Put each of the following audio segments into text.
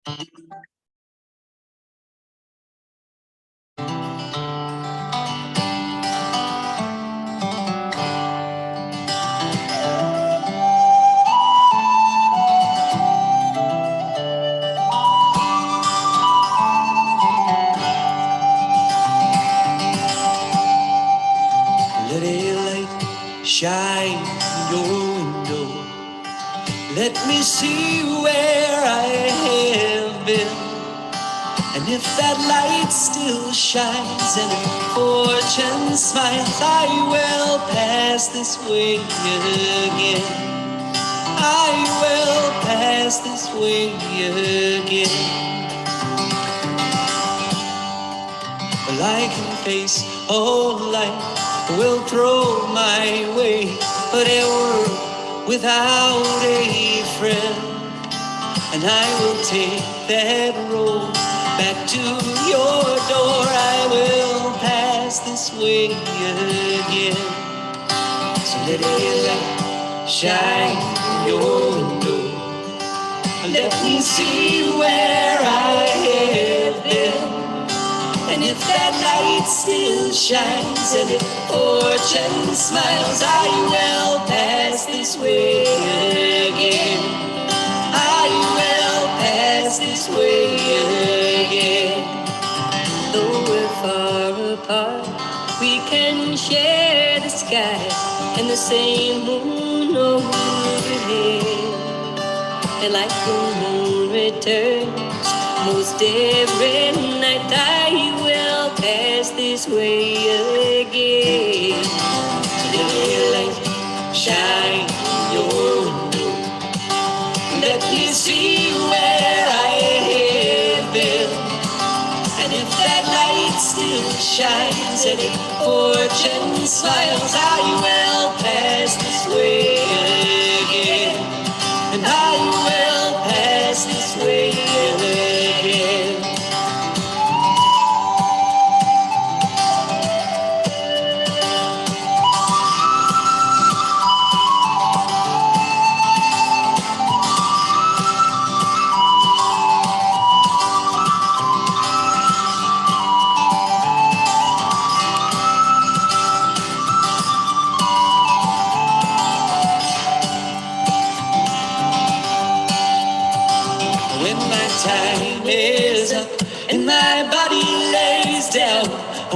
Let a light shine in your window. Let me see where I have been. And if that light still shines and fortune smiles, I will pass this way again. I will pass this way again. Well, I can face all life will throw my way, but a world without a friend, and I will take that road back to your door. I will pass this way again. So let a light shine in your window. Let me see where I have been. And if that light still shines and if fortune smiles, I will pass this way again. I will pass this way again. Though we're far apart, we can share the sky and the same moon overhead. And like the moon returns most every night, I will pass this way again. Let a light shine in your window. Let me see where I have been. And if that light still shines and if fortune smiles, I will pass this way again. And I will pass this way again. When my time is up and my body lays down,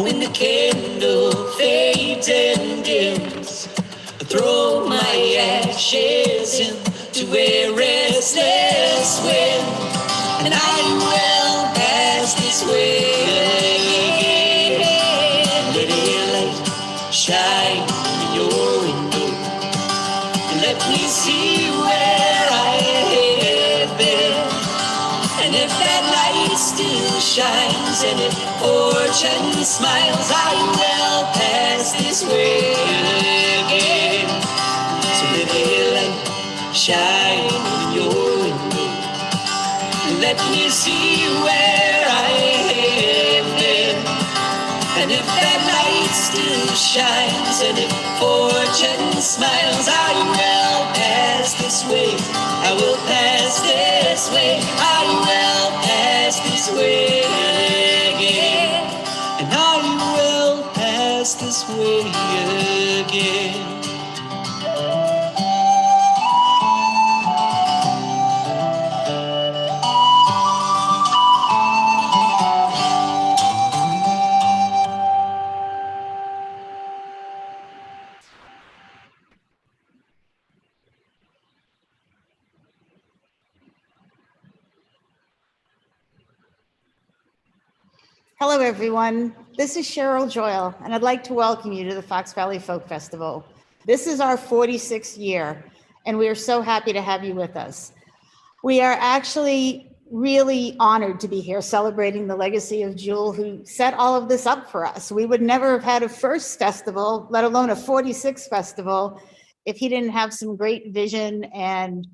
when the candle fades and dims, I throw my ashes into a restless wind, and I will pass this way again. Let a light shine in your window, and let me see where I have been. And if that light still shines and if fortune smiles, I will pass this way again. So let a light shine in your window. Let me see where I have been. And if that light still shines and if fortune smiles, I will pass this way. I will pass this way. I will pass this way again. And I will pass this way again. Hello, everyone. This is Cheryl Joyle, and I'd like to welcome you to the Fox Valley Folk Festival. This is our 46th year, and we are so happy to have you with us. We are actually really honored to be here celebrating the legacy of Jewel, who set all of this up for us. We would never have had a first festival, let alone a 46th festival, if he didn't have some great vision and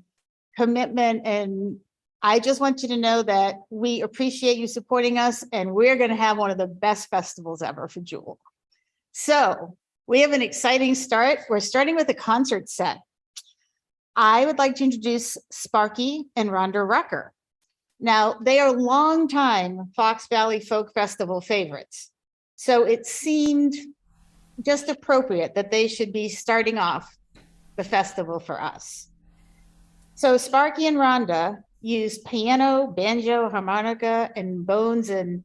commitment. And I just want you to know that we appreciate you supporting us, and we're going to have one of the best festivals ever for Jewel. So we have an exciting start. We're starting with a concert set. I would like to introduce Sparky and Rhonda Rucker. Now, they are longtime Fox Valley Folk Festival favorites. So it seemed just appropriate that they should be starting off the festival for us. So Sparky and Rhonda used piano, banjo, harmonica, and bones, and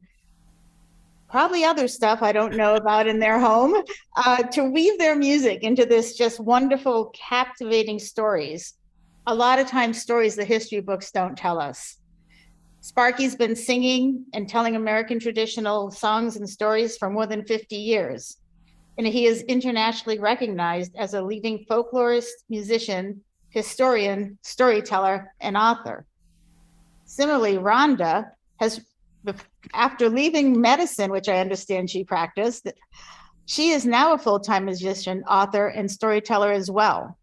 probably other stuff I don't know about in their home, to weave their music into this just wonderful, captivating stories. A lot of times stories the history books don't tell us. Sparky's been singing and telling American traditional songs and stories for more than 50 years. And he is internationally recognized as a leading folklorist, musician, historian, storyteller, and author. Similarly, Rhonda has, after leaving medicine, which I understand she practiced, she is now a full-time musician, author, and storyteller as well.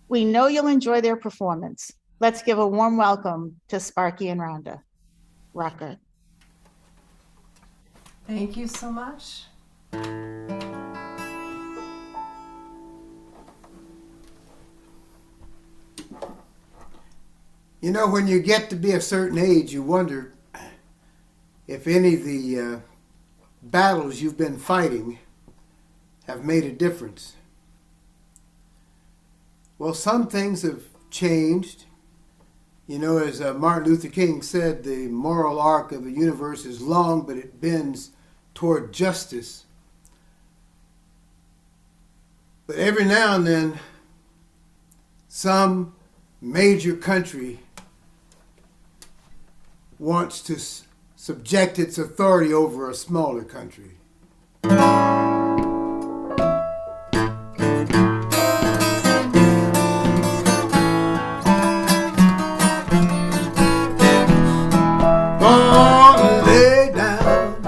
We know you'll enjoy their performance. Let's give a warm welcome to Sparky and Rhonda. Rucker. Thank you so much. You know, when you get to be a certain age, you wonder if any of the battles you've been fighting have made a difference. Well, some things have changed. You know, as Martin Luther King said, the moral arc of the universe is long, but it bends toward justice. But every now and then, some major country wants to subject its authority over a smaller country. Gonna lay down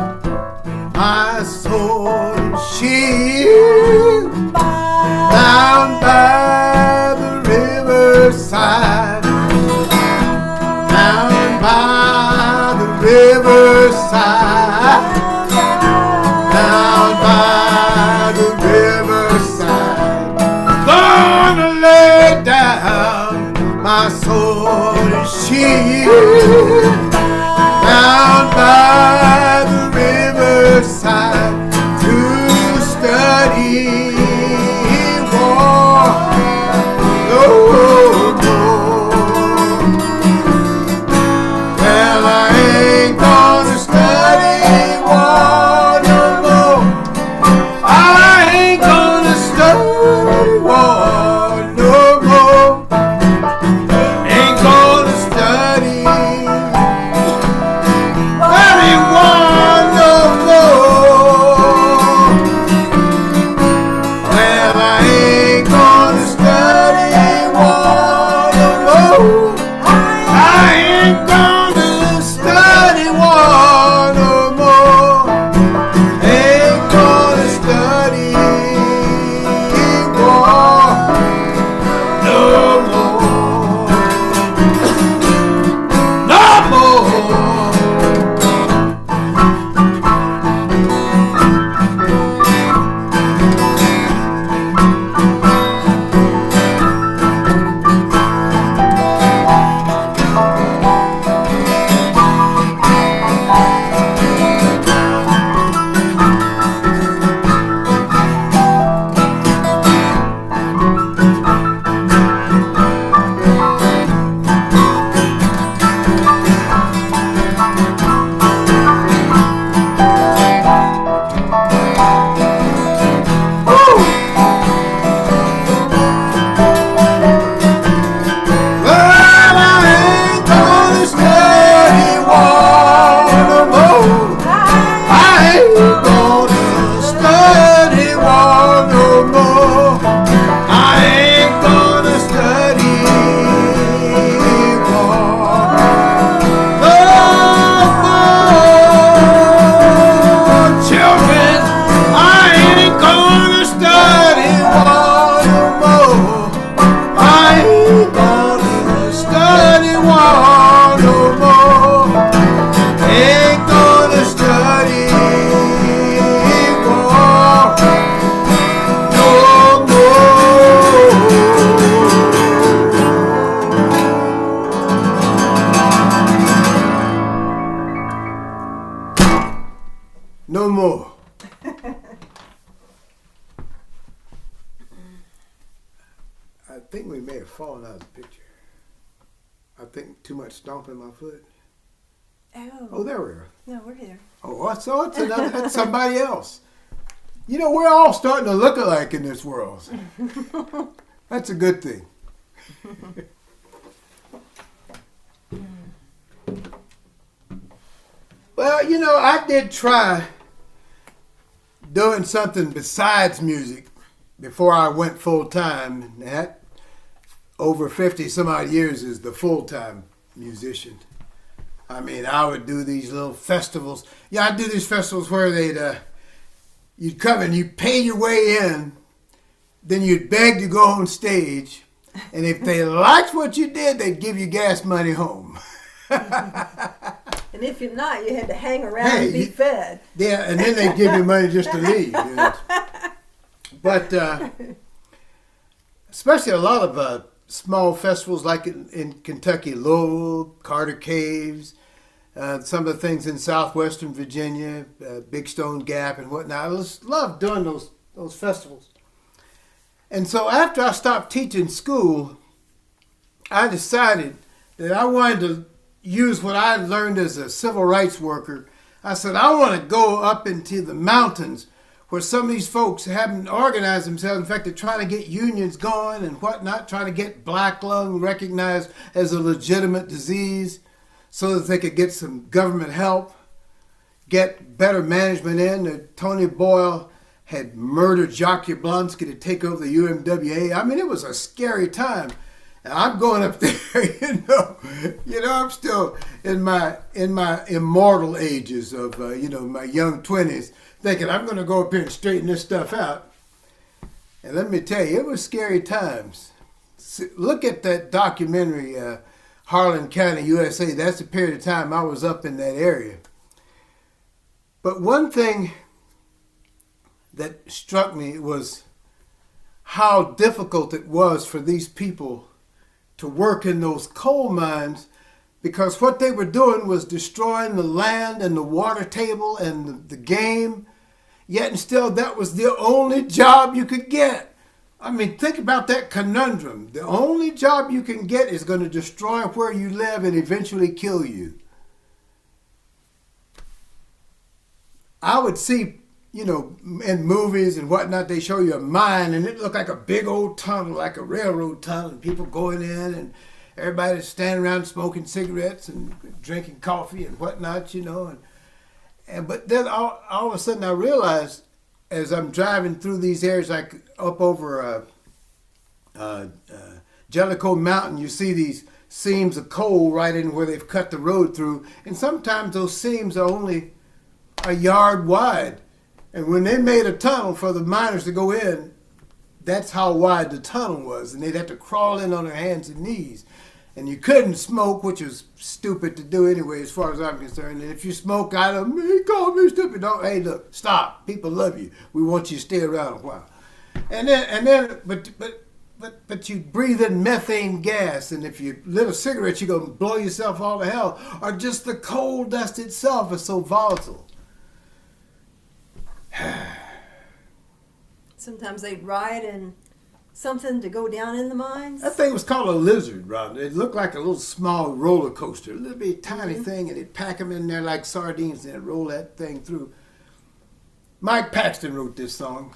my sword and shield down by the riverside, down by the riverside, down by the riverside. Gonna lay down my sword and shield down by the riverside to study war. No more. Well, I ain't gonna study war no more. I ain't gonna study war no more. Ain't gonna study. Very think we may have fallen out of the picture. I think too much stomping my foot. Oh, there we are. No, we're here. Oh, so it's another, that's somebody else. You know, we're all starting to look alike in this world. That's a good thing. Well, you know, I did try doing something besides music before I went full-time. That, over 50 some odd years, is the full-time musician. I mean, I would do these little festivals. Yeah, I'd do these festivals where you'd come and you'd pay your way in, then you'd beg to go on stage, and if they liked what you did, they'd give you gas money home. And if you're not, you had to hang around and be fed. Yeah, and then they'd give you money just to leave. You know. But especially a lot of small festivals like in Kentucky, Louisville, Carter Caves, some of the things in southwestern Virginia, Big Stone Gap and whatnot. I just love doing those festivals. And so after I stopped teaching school, I decided that I wanted to use what I learned as a civil rights worker. I said, I want to go up into the mountains where some of these folks haven't organized themselves. In fact, they're trying to get unions going and whatnot, trying to get black lung recognized as a legitimate disease so that they could get some government help, get better management in. Tony Boyle had murdered Jacques Yablonsky to take over the UMWA. I mean, it was a scary time. And I'm going up there, you know, I'm still in my immortal ages of, my young 20s, thinking I'm going to go up here and straighten this stuff out. And let me tell you, it was scary times. Look at that documentary, Harlan County, USA. That's the period of time I was up in that area. But one thing that struck me was how difficult it was for these people to work in those coal mines, because what they were doing was destroying the land and the water table and the game, yet and still that was the only job you could get. I mean, think about that conundrum. The only job you can get is going to destroy where you live and eventually kill you. I would see, in movies and whatnot, they show you a mine and it looked like a big old tunnel, like a railroad tunnel, and people going in and everybody standing around smoking cigarettes and drinking coffee and whatnot, but then all of a sudden I realized as I'm driving through these areas, like up over Jellicoe Mountain, you see these seams of coal right in where they've cut the road through, and sometimes those seams are only a yard wide. And when they made a tunnel for the miners to go in, that's how wide the tunnel was. And they'd have to crawl in on their hands and knees. And you couldn't smoke, which was stupid to do anyway, as far as I'm concerned. And if you smoke, he called me stupid. Don't, hey, look, stop. People love you. We want you to stay around a while. But you breathe in methane gas. And if you lit a cigarette, you're going to blow yourself all to hell. Or just the coal dust itself is so volatile. Sometimes they'd ride in something to go down in the mines. That thing was called a lizard, Rhonda. It looked like a little small roller coaster, a little bit tiny thing, and they'd pack them in there like sardines and they'd roll that thing through. Mike Paxton wrote this song.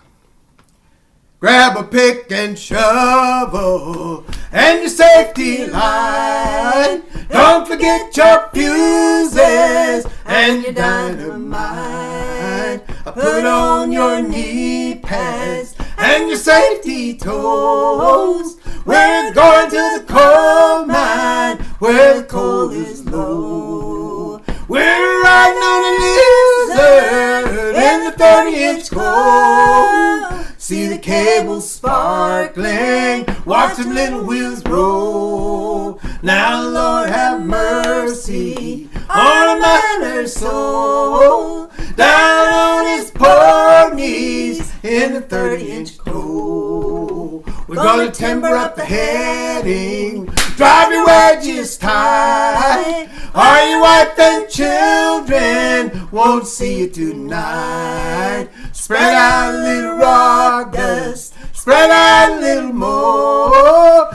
Grab a pick and shovel and your safety line. Don't forget your fuses and your dynamite. Put on your knee pads and your safety toes. We're going to the coal mine where the coal is low. We're riding on a lizard in the 30-inch coal. See the cables sparkling, watch them little wheels roll. Now, Lord, have mercy on a miner's soul. Down on his poor knees in the 30-inch coal. We're gonna timber up the heading, drive your wedges tight. All your wife and children won't see you tonight. Spread out a little rock dust, spread out a little more.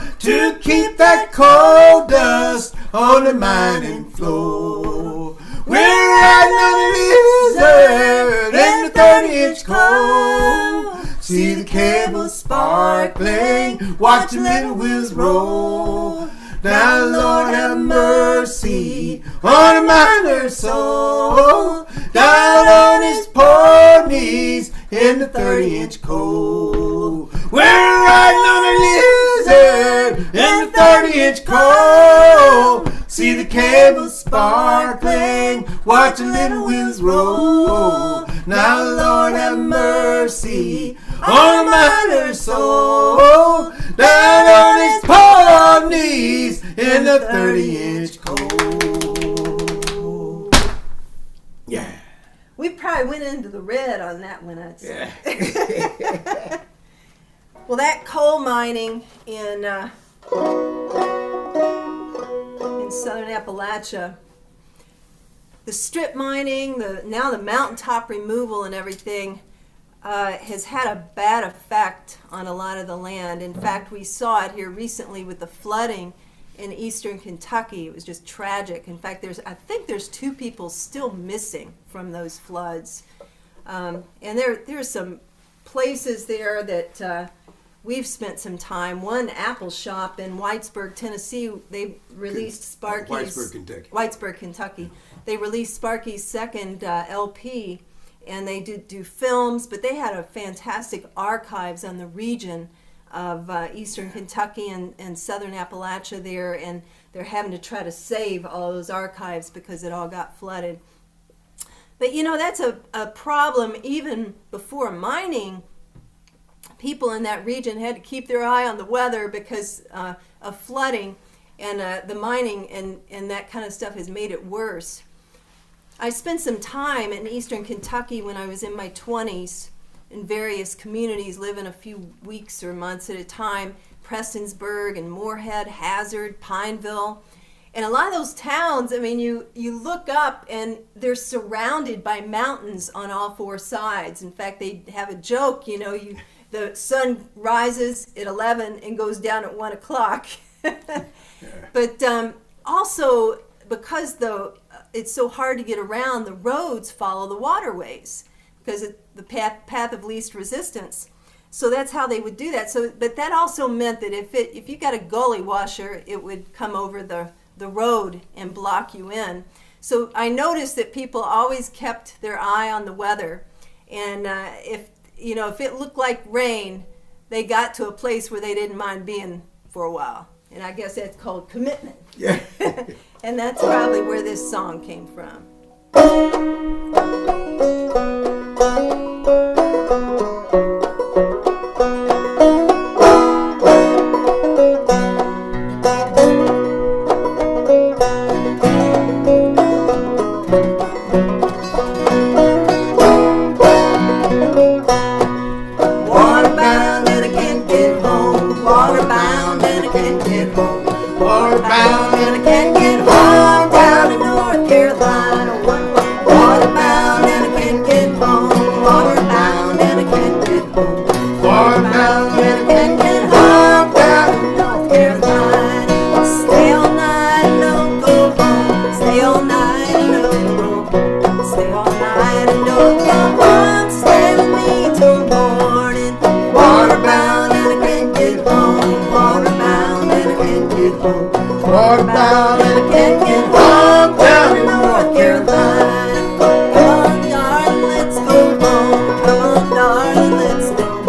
on a mining floor. We're riding on a lizard in the 30-inch coal. See the cable sparkling, watch the little wheels roll. Now, Lord, have mercy on a miner's soul. Down on his poor knees in the 30-inch coal. We're riding on a lizard in the 30-inch coal. See the cable sparkling, watch the little wheels roll. Now, Lord, have mercy on a miner's soul. Down on his poor knees in the 30-inch coal. Yeah. We probably went into the red on that one, I'd say. Yeah. Well, that coal mining in southern Appalachia, the strip mining, now the mountaintop removal and everything, has had a bad effect on a lot of the land. In fact, we saw it here recently with the flooding in eastern Kentucky. It was just tragic. In fact, I think there's 2 people still missing from those floods. And there's some places there that we've spent some time. One apple shop in Whitesburg, Tennessee, they released Sparky's... Whitesburg, Kentucky. They released Sparky's second LP, and they do films, but they had a fantastic archives on the region of eastern Kentucky and southern Appalachia there, and they're having to try to save all those archives because it all got flooded. But that's a problem. Even before mining, people in that region had to keep their eye on the weather because of flooding, and the mining and that kind of stuff has made it worse. I spent some time in eastern Kentucky when I was in my 20s in various communities, living a few weeks or months at a time, Prestonsburg and Moorhead, Hazard, Pineville. And a lot of those towns, I mean, you look up and they're surrounded by mountains on all 4 sides. In fact, they have a joke, the sun rises at 11 and goes down at 1 o'clock. But also, because it's so hard to get around, the roads follow the waterways because it's the path of least resistance. So that's how they would do that. But that also meant that if you got a gully washer, it would come over the road and block you in. So I noticed that people always kept their eye on the weather, and if it looked like rain, they got to a place where they didn't mind being for a while. And I guess that's called commitment. Yeah. And that's probably where this song came from. Waterbound and I can't get home. Waterbound and I can't get home. Waterbound and I can't get home. Down in North Carolina. Waterbound and I can't get home. Waterbound and I can't get home. Waterbound and I can't get home. Down in North Carolina. Stay all night and don't go home. Stay all night and don't go home. Stay all night and don't go home. Stay with me till morning. Waterbound and I can't get home. Waterbound and I can't get home. Waterbound and I can't get home. Down in North Carolina. Come on, darling, let's go home. Come on, darling, let's go home.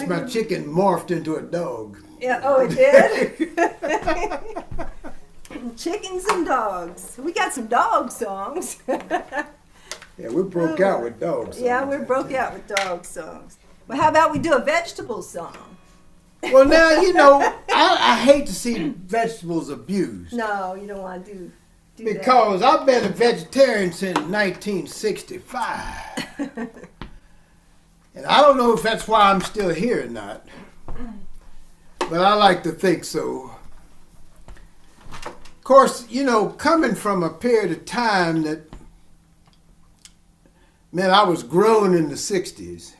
guess my chicken morphed into a dog. Yeah, oh, it did? Chickens and dogs. We got some dog songs. Yeah, we broke out with dogs. Yeah, we broke out with dog songs. Well, how about we do a vegetable song? Well, now, you know, I hate to see vegetables abused. No, you don't want to do because I've been a vegetarian since 1965. And I don't know if that's why I'm still here or not. But I like to think so. Of course, you know, coming from a period of time that, man, I was grown in the 60s.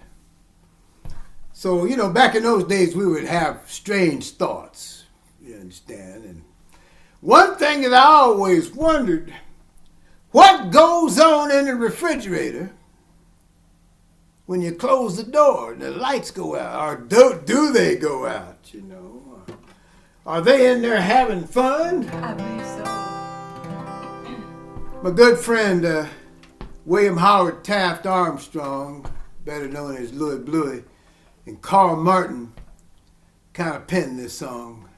So, you know, back in those days, we would have strange thoughts, you understand? And one thing that I always wondered, what goes on in the refrigerator when you close the door and the lights go out? Or do they go out, you know? Are they in there having fun? I believe so. My good friend, William Howard Taft Armstrong, better known as Louis Bluey, and Carl Martin kind of penned this song.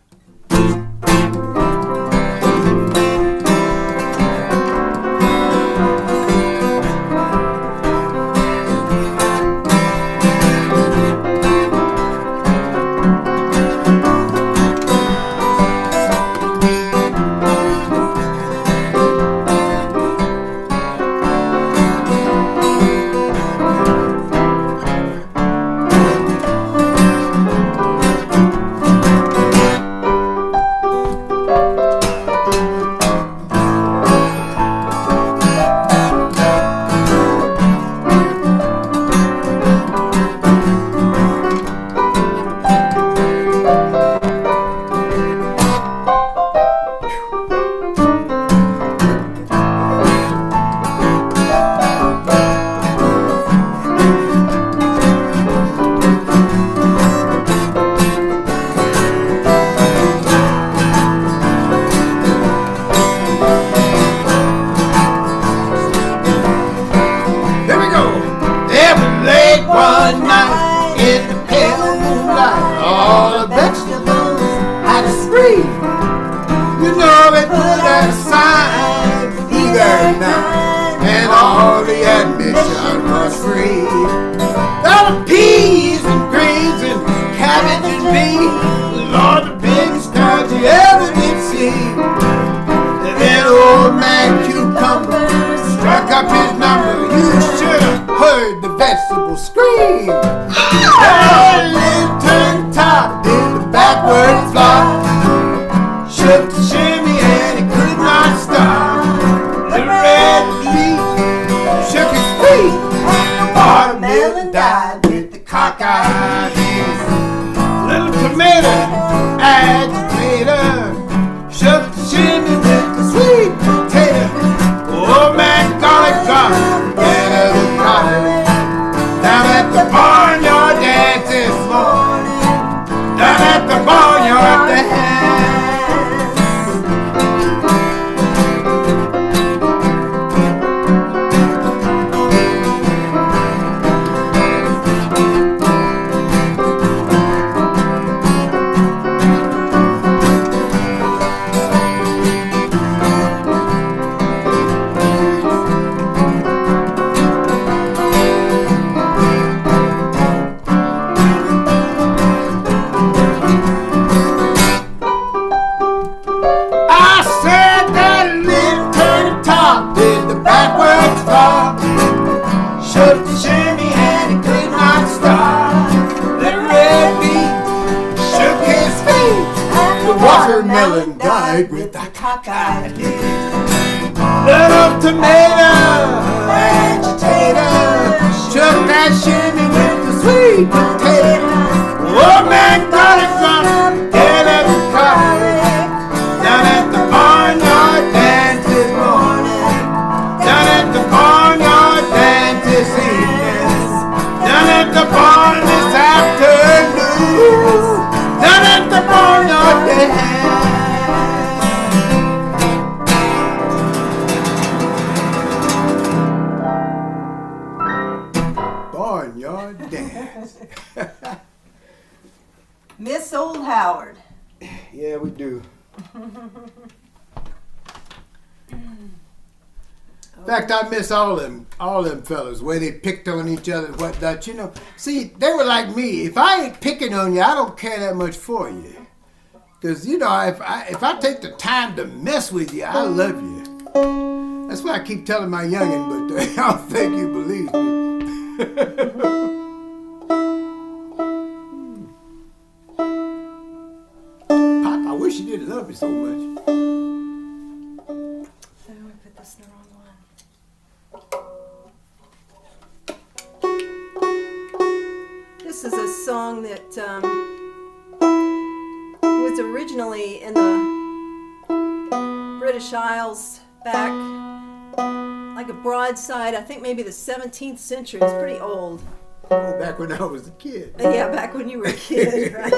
Barnyard Dance. miss old Howard. Yeah, we do. In fact, I miss all them fellas, where they picked on each other and whatnot. You know, see, they were like me. If I ain't picking on you, I don't care that much for you. Because, you know, if I take the time to mess with you, I love you. That's why I keep telling my youngin', but I don't think you believe me. Pop, I wish you didn't love me so much. Oh, I put this in the wrong one. This is a song that was originally in the British Isles back, like a broadside, I think maybe the 17th century. It's pretty old. Oh, back when I was a kid. Yeah, back when you were a kid, right?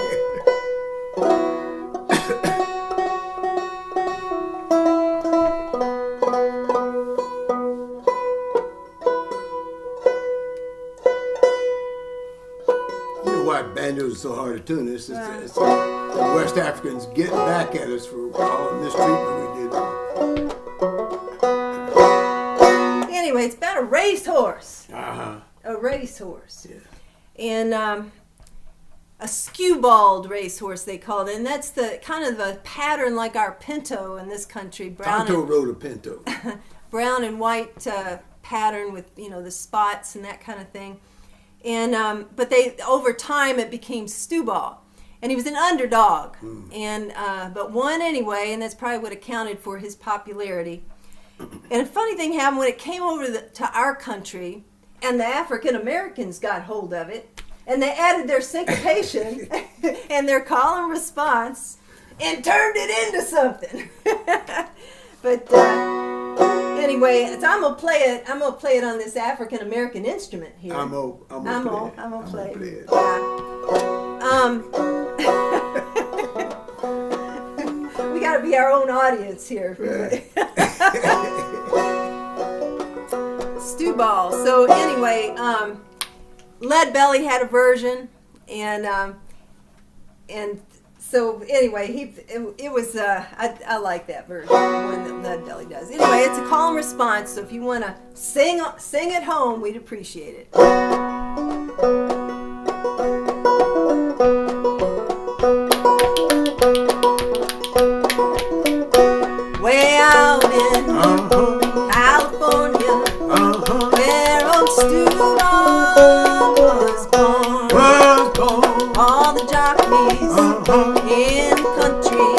Banjos are so hard to tune. It's the West Africans getting back at us for all the mistreatment we did. Anyway, it's about a racehorse. Uh-huh. A racehorse. Yeah. And a skewbald racehorse, they call it. And that's the kind of a pattern like our pinto in this country. Tonto rode a pinto. Brown and white pattern with, you know, the spots and that kind of thing. And but over time it became Stewball, and he was an underdog, and but won anyway, and that's probably what accounted for his popularity. And a funny thing happened when it came over to our country, and the African Americans got hold of it, and they added their syncopation and their call and response, and turned it into something. But anyway, so I'm gonna play it. I'm gonna play it on this African American instrument here. I'm gonna play it. Yeah. We gotta be our own audience here. Right. Stewball. So anyway, Lead Belly had a version, and so anyway, it was I like that version, the one that Lead Belly does. Anyway, it's a call and response, so if you want to sing at home, we'd appreciate it. Way out in California, where old Stewball was born. All the jockeys in the country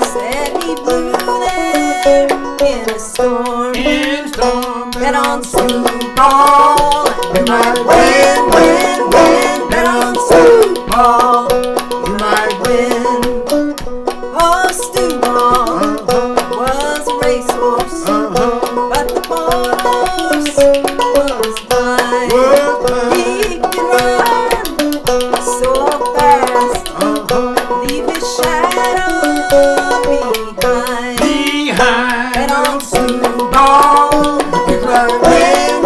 said he blew there in a storm. Bet on Stewball, you might win. Bet on Stewball, you might win. Oh, Stewball was a racehorse, but the horse was blind. He could run so fast, leave his shadow behind. Bet on Stewball, you might win.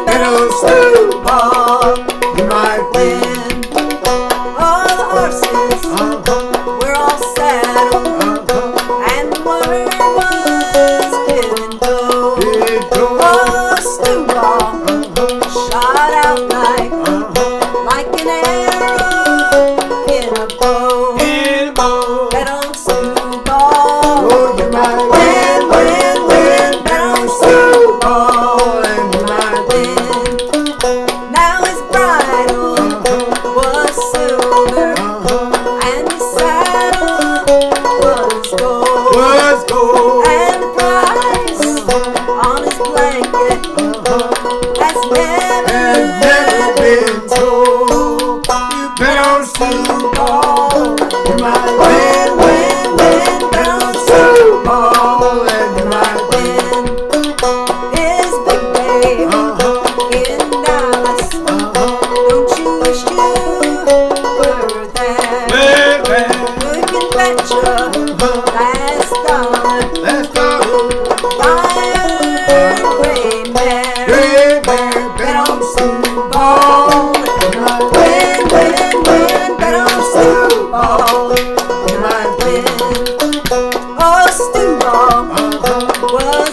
Bet on Stewball, you might win.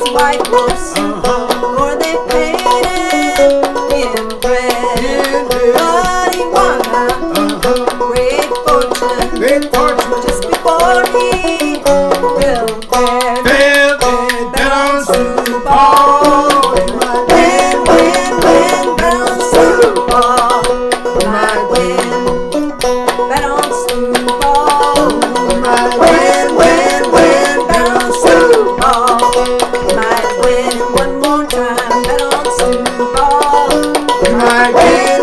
his white horse, or they painted in red. But he won a great fortune just before he will bet on Super Bowl. Win, bet on Super Bowl. Might win, bet on Super Bowl. Might win, bet on Super Bowl. Might win one more time, bet on Super Bowl. Might win,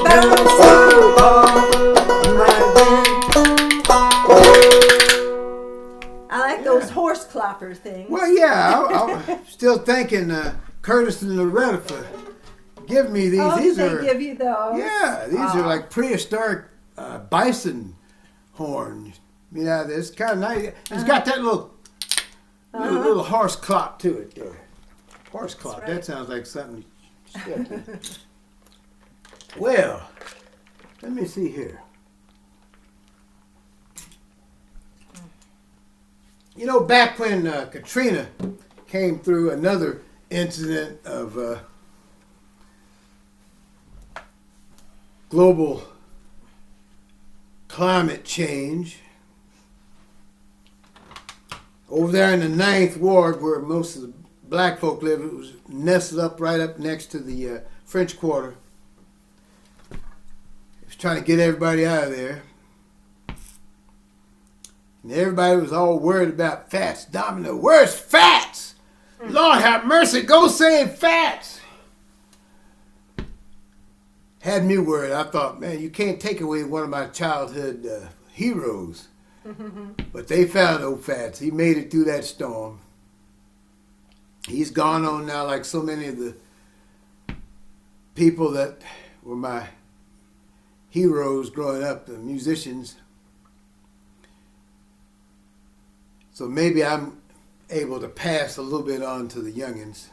bet on Super Bowl. Might win. I like those horse clopper things. Well, yeah, I'm still thanking Curtis and Loretta for giving me these. Oh, These they are, give you those? yeah, these are like prehistoric bison horns. You know, it's kind of nice. It's got that little horse clop to it there. Horse clop. right. That sounds like something. Well, let me see here. You know, back when Katrina came through, another incident of global climate change. Over there in the 9th Ward, where most of the black folk live, it was nestled up right up next to the French Quarter. It was trying to get everybody out of there. And everybody was all worried about Fats Domino. Where's Fats? Lord have mercy, go saying Fats. Had me worried. I thought, man, you can't take away one of my childhood heroes. But they found old Fats. He made it through that storm. He's gone on now like so many of the people that were my heroes growing up, the musicians. So maybe I'm able to pass a little bit on to the youngins.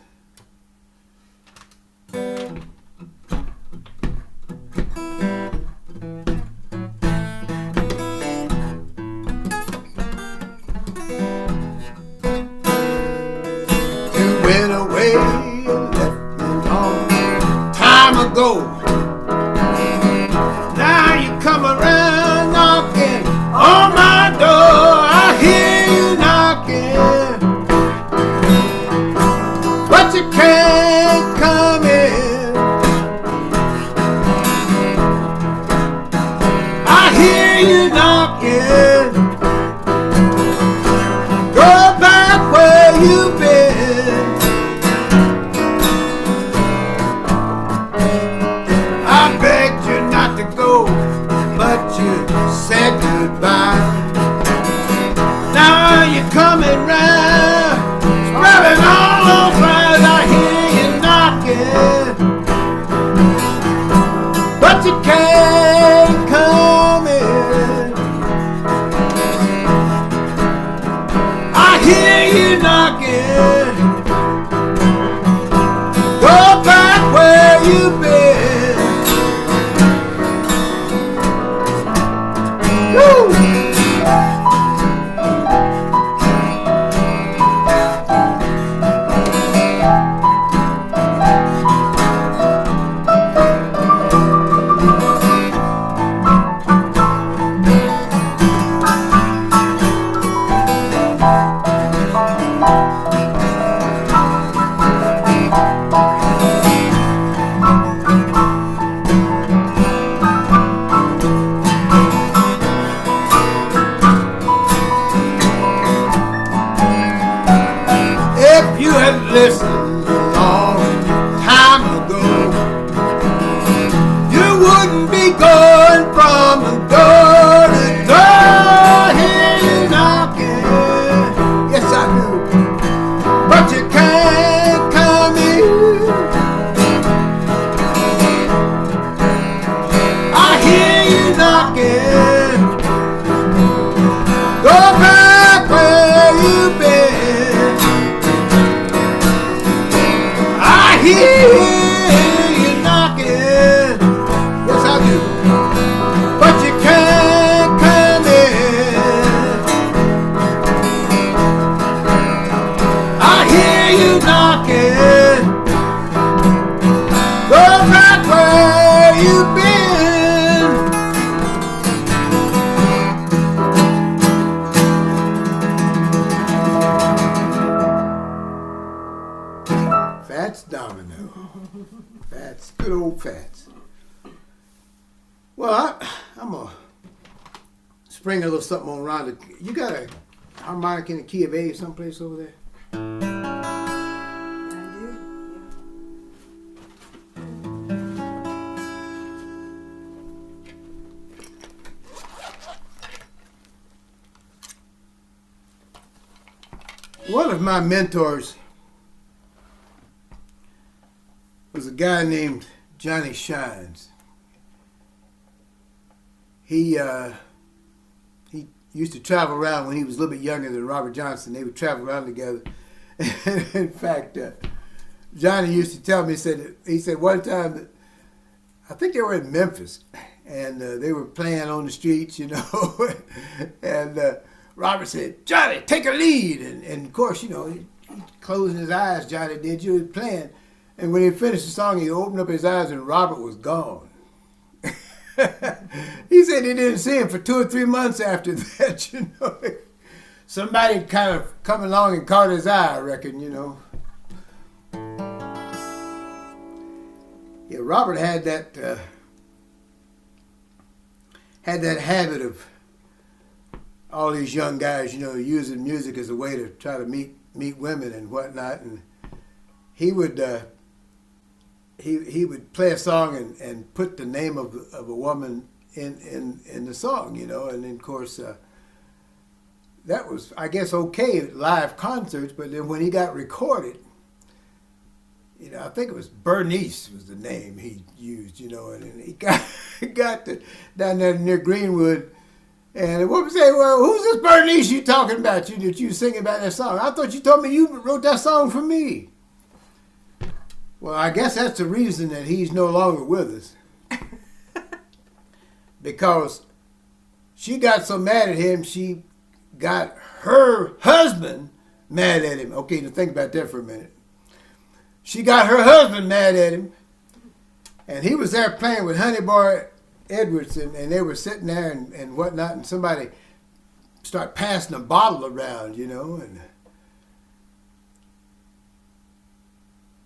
You went away and left me long time ago. Now you come around knocking on my door. I hear you knocking, but you can't come in. I hear you knocking. Go back where you've been. I begged you not to go, but you said goodbye. Now you're coming round, spreading all those lies. I hear you knocking, but you can't come in. I hear you knocking. Go back where you've been. Woo! If you had listened a long time ago, you wouldn't be going from door to door. Hear you knocking, yes I do, but you can't come in. I hear you knocking. Go back where you've been. keep knocking. Go back where you've been. Fats Domino. Fats, good old Fats. Well, I'm going to spring a little something on Rhonda. You got a harmonica in the key of A someplace over there? I do. One of my mentors was a guy named Johnny Shines. He used to travel around when he was a little bit younger than Robert Johnson. They would travel around together. In fact, Johnny used to tell me, he said one time that I think they were in Memphis, and they were playing on the streets, you know, and Robert said, "Johnny, take a lead." And of course, you know, he closing his eyes, Johnny did, you was playing. And when he finished the song, he opened up his eyes and Robert was gone. He said he didn't see him for 2 or 3 months after that, you know. Somebody kind of come along and caught his eye, I reckon, you know. Yeah, Robert had that habit of all these young guys, you know, using music as a way to try to meet women and whatnot. And he would play a song and put the name of a woman in the song, you know. And then, of course, that was, I guess, okay at live concerts. But then when he got recorded, you know, I think it was Bernice was the name he used, you know. And then he got down there near Greenwood. And the woman said, "Well, who's this Bernice you talking about? That you singing about that song? I thought you told me you wrote that song for me." Well, I guess that's the reason that he's no longer with us. Because she got so mad at him, she got her husband mad at him. Okay, now think about that for a minute. She got her husband mad at him, and he was there playing with Honey Boy Edwards, and they were sitting there and whatnot, and somebody started passing a bottle around, you know, and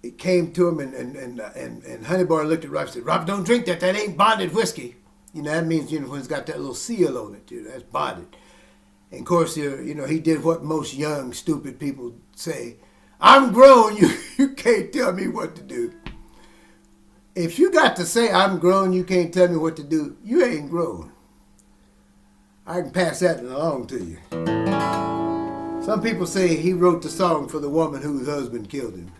it came to him, and Honey Boy looked at Rob and said, "Rob, don't drink that. That ain't bonded whiskey." You know, that means, you know, when it's got that little seal on it, you know, that's bonded. And of course, you know, he did what most young, stupid people say. "I'm grown, you can't tell me what to do." If you got to say, "I'm grown, you can't tell me what to do," you ain't grown. I can pass that along to you. Some people say he wrote the song for the woman whose husband killed him.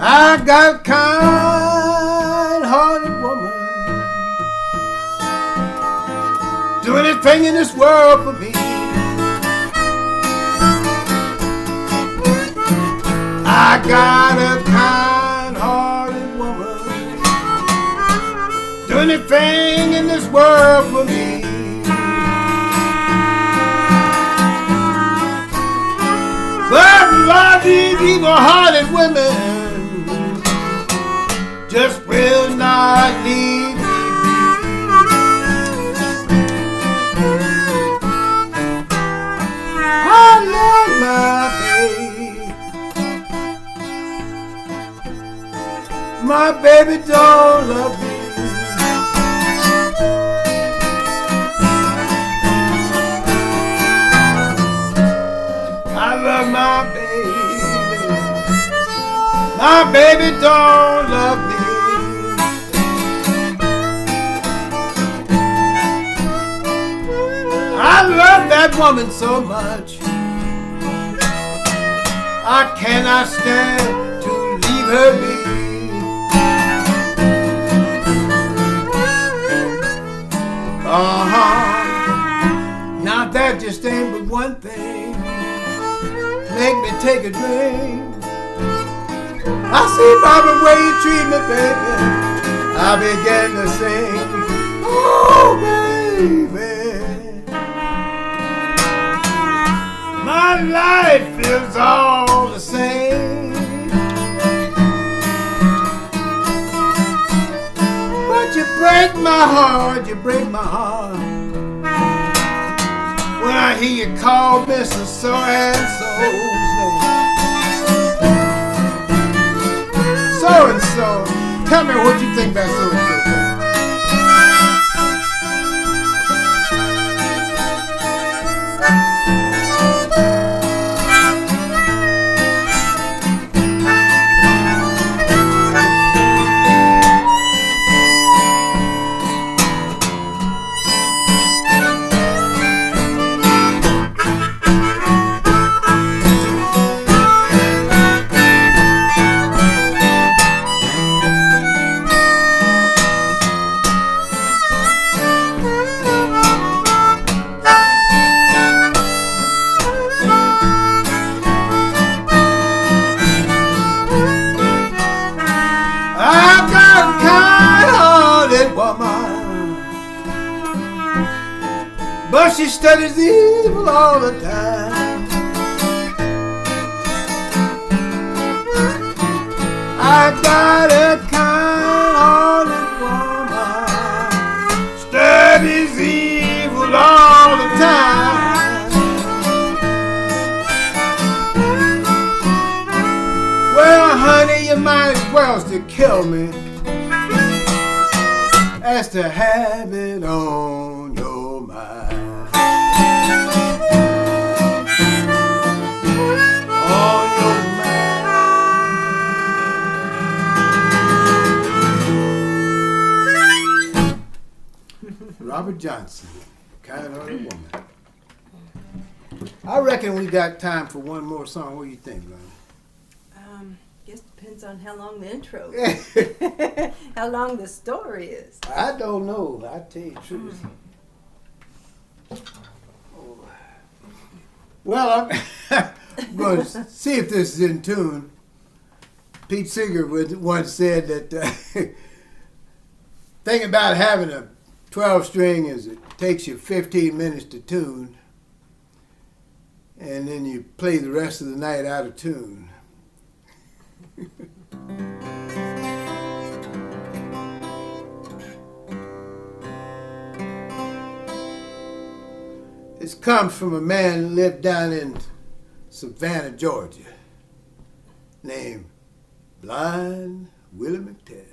I got a kind-hearted woman, do anything in this world for me. I got a kind-hearted woman, do anything in this world for me. But a lot of these evil-hearted women just will not leave me be. I love my baby. My baby don't love me. I love my baby. My baby don't love me. that woman so much. I cannot stand to leave her be. Now that just ain't but one thing make me take a drink. I see by the way you treat me, baby, I began to sing. Oh, baby, my life is all the same. But you break my heart, you break my heart when I hear you call Mr. So-and-so's name. So-and-so, tell me what you think about so-and-so. But she studies evil all the time. I got a kind-hearted woman, studies evil all the time. Well, honey, you might as well still kill me as to have it on your mind. Robert Johnson, kind-hearted woman. I reckon we got time for one more song. What do you think, Rhonda? Guess depends on how long the intro is. How long the story is. I don't know. I tell you the truth. Well, I'm going to see if this is in tune. Pete Seeger once said that thing about having a 12-string is it takes you 15 minutes to tune, and then you play the rest of the night out of tune. This comes from a man who lived down in Savannah, Georgia, named Blind Willie McTell.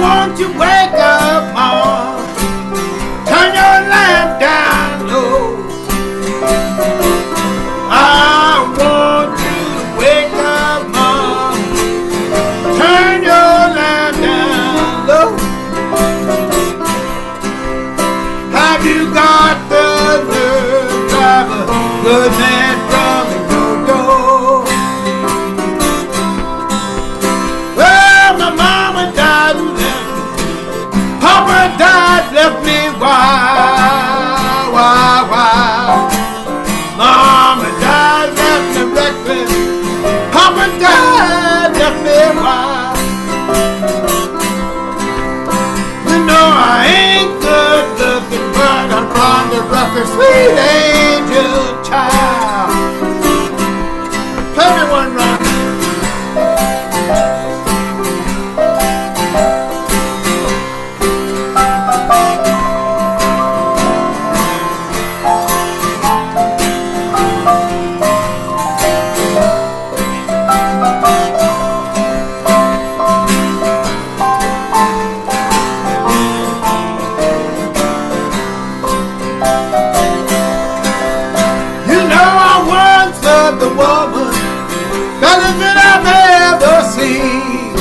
Won't you wake up, Mom? Turn your lamp down low. I want you to wake up, Mom. Turn your lamp down low. Have you got the nerve, driver? Good man from your door. Well, my mama died and left. Papa died, left me wild. Mama died, left me reckless. Papa died, left me wild. You know I ain't good looking, but I'm Rhonda, Rucker, sweet angel child. Play me one, Rhonda. better than I've ever seen.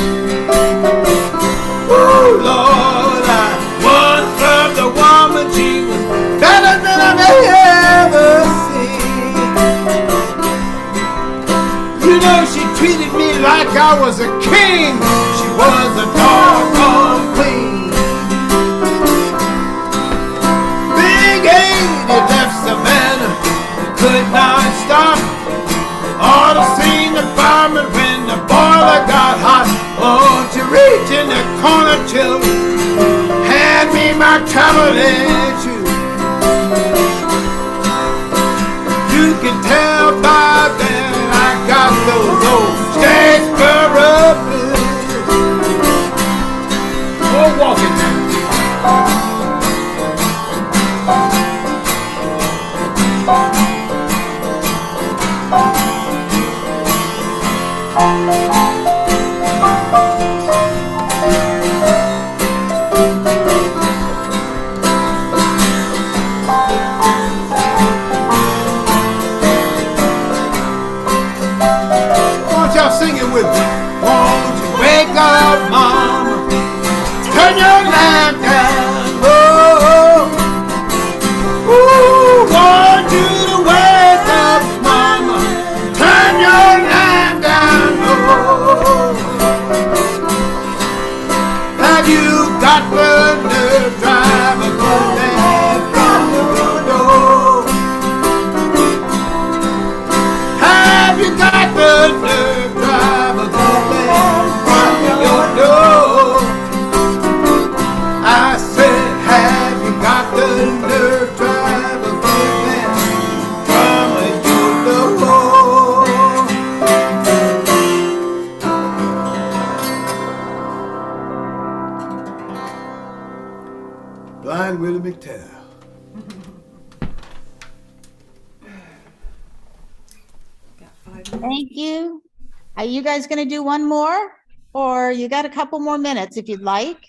Oh Lord, I once loved a woman, she was better than I've ever seen. You know, she treated me like I was a king. She was a doggone queen. Big 80 left Savannah, could not stop. Ought to seen the fireman when the boiler got hot. Won't you reach in the corner, children, hand me my traveling shoes. You can tell by then I got those old Statesboro blues. Oh, walk it down. Sing it with me. Won't you wake up, mama? Turn your lamp down. Oh, ooh, want you to wake up, mama? Turn your lamp down. Oh, have you got the nerve, drive a good lamp from your door? Have you got the nerve? I said, have you got the nerve, drive a good man from your door? Blind Willie McTell. Thank you. Are you guys going to do one more? Or you got a couple more minutes if you'd like?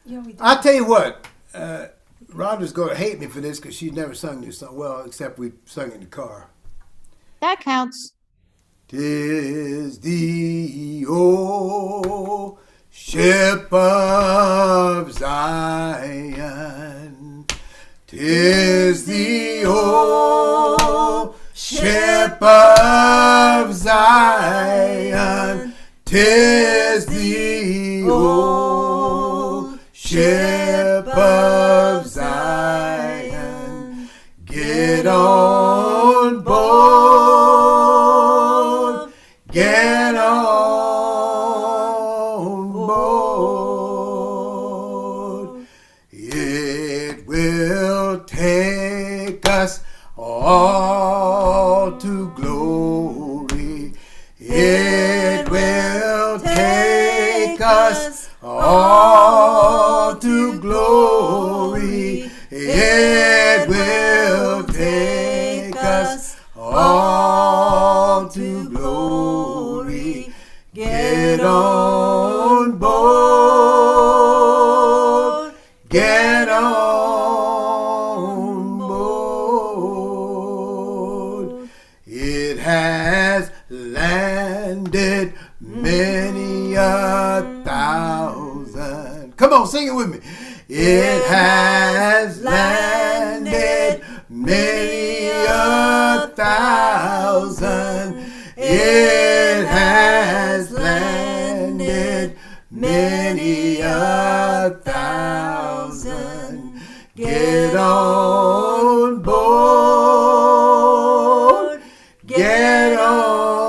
Yeah, we do. I'll tell you what, Rhonda's going to hate me for this because she's never sung this song. Well, except we sung it in the car. That counts. 'Tis the old ship of Zion. 'Tis the old ship of Zion. 'Tis the old ship of Zion. Get on board. Get on board. It will take us all to glory. It will take us all to glory. It will take us all to glory. Get on board. Get on board. It has landed many a thousand. Come on, sing it with me. It has landed many a thousand. It has landed many a thousand. Get on board. Get on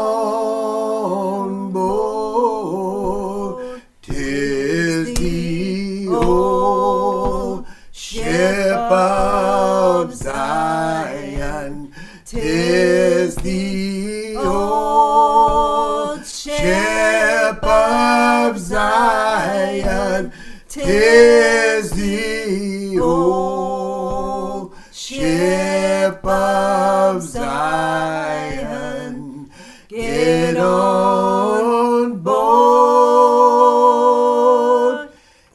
board. 'Tis the old ship of Zion. 'Tis the old ship of Zion. 'Tis the old ship of Zion. Get on board.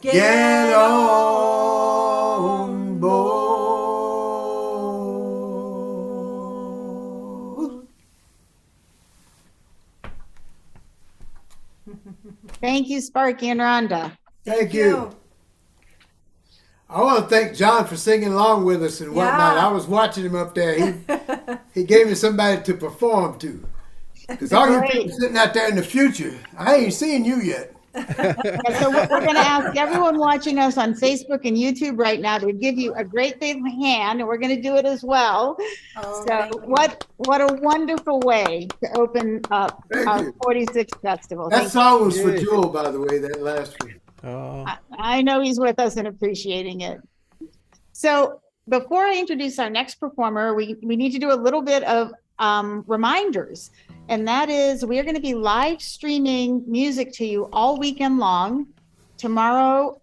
Get on board. Thank you, Sparky and Rhonda. Thank you. I want to thank John for singing along with us and whatnot. Yeah. I was watching him up there. He gave me somebody to perform to. Because all you people sitting out there in the future, I ain't seen you yet. So we're going to ask everyone watching us on Facebook and YouTube right now to give you a great big hand, and we're going to do it as well. Oh, So what a wonderful way to open up our 46th festival. That Thank song was for Jewel, by the way, that last one. Oh, I know he's with us and appreciating it. So before I introduce our next performer, we need to do a little bit of reminders. And that is, we are going to be live streaming music to you all weekend long. Tomorrow,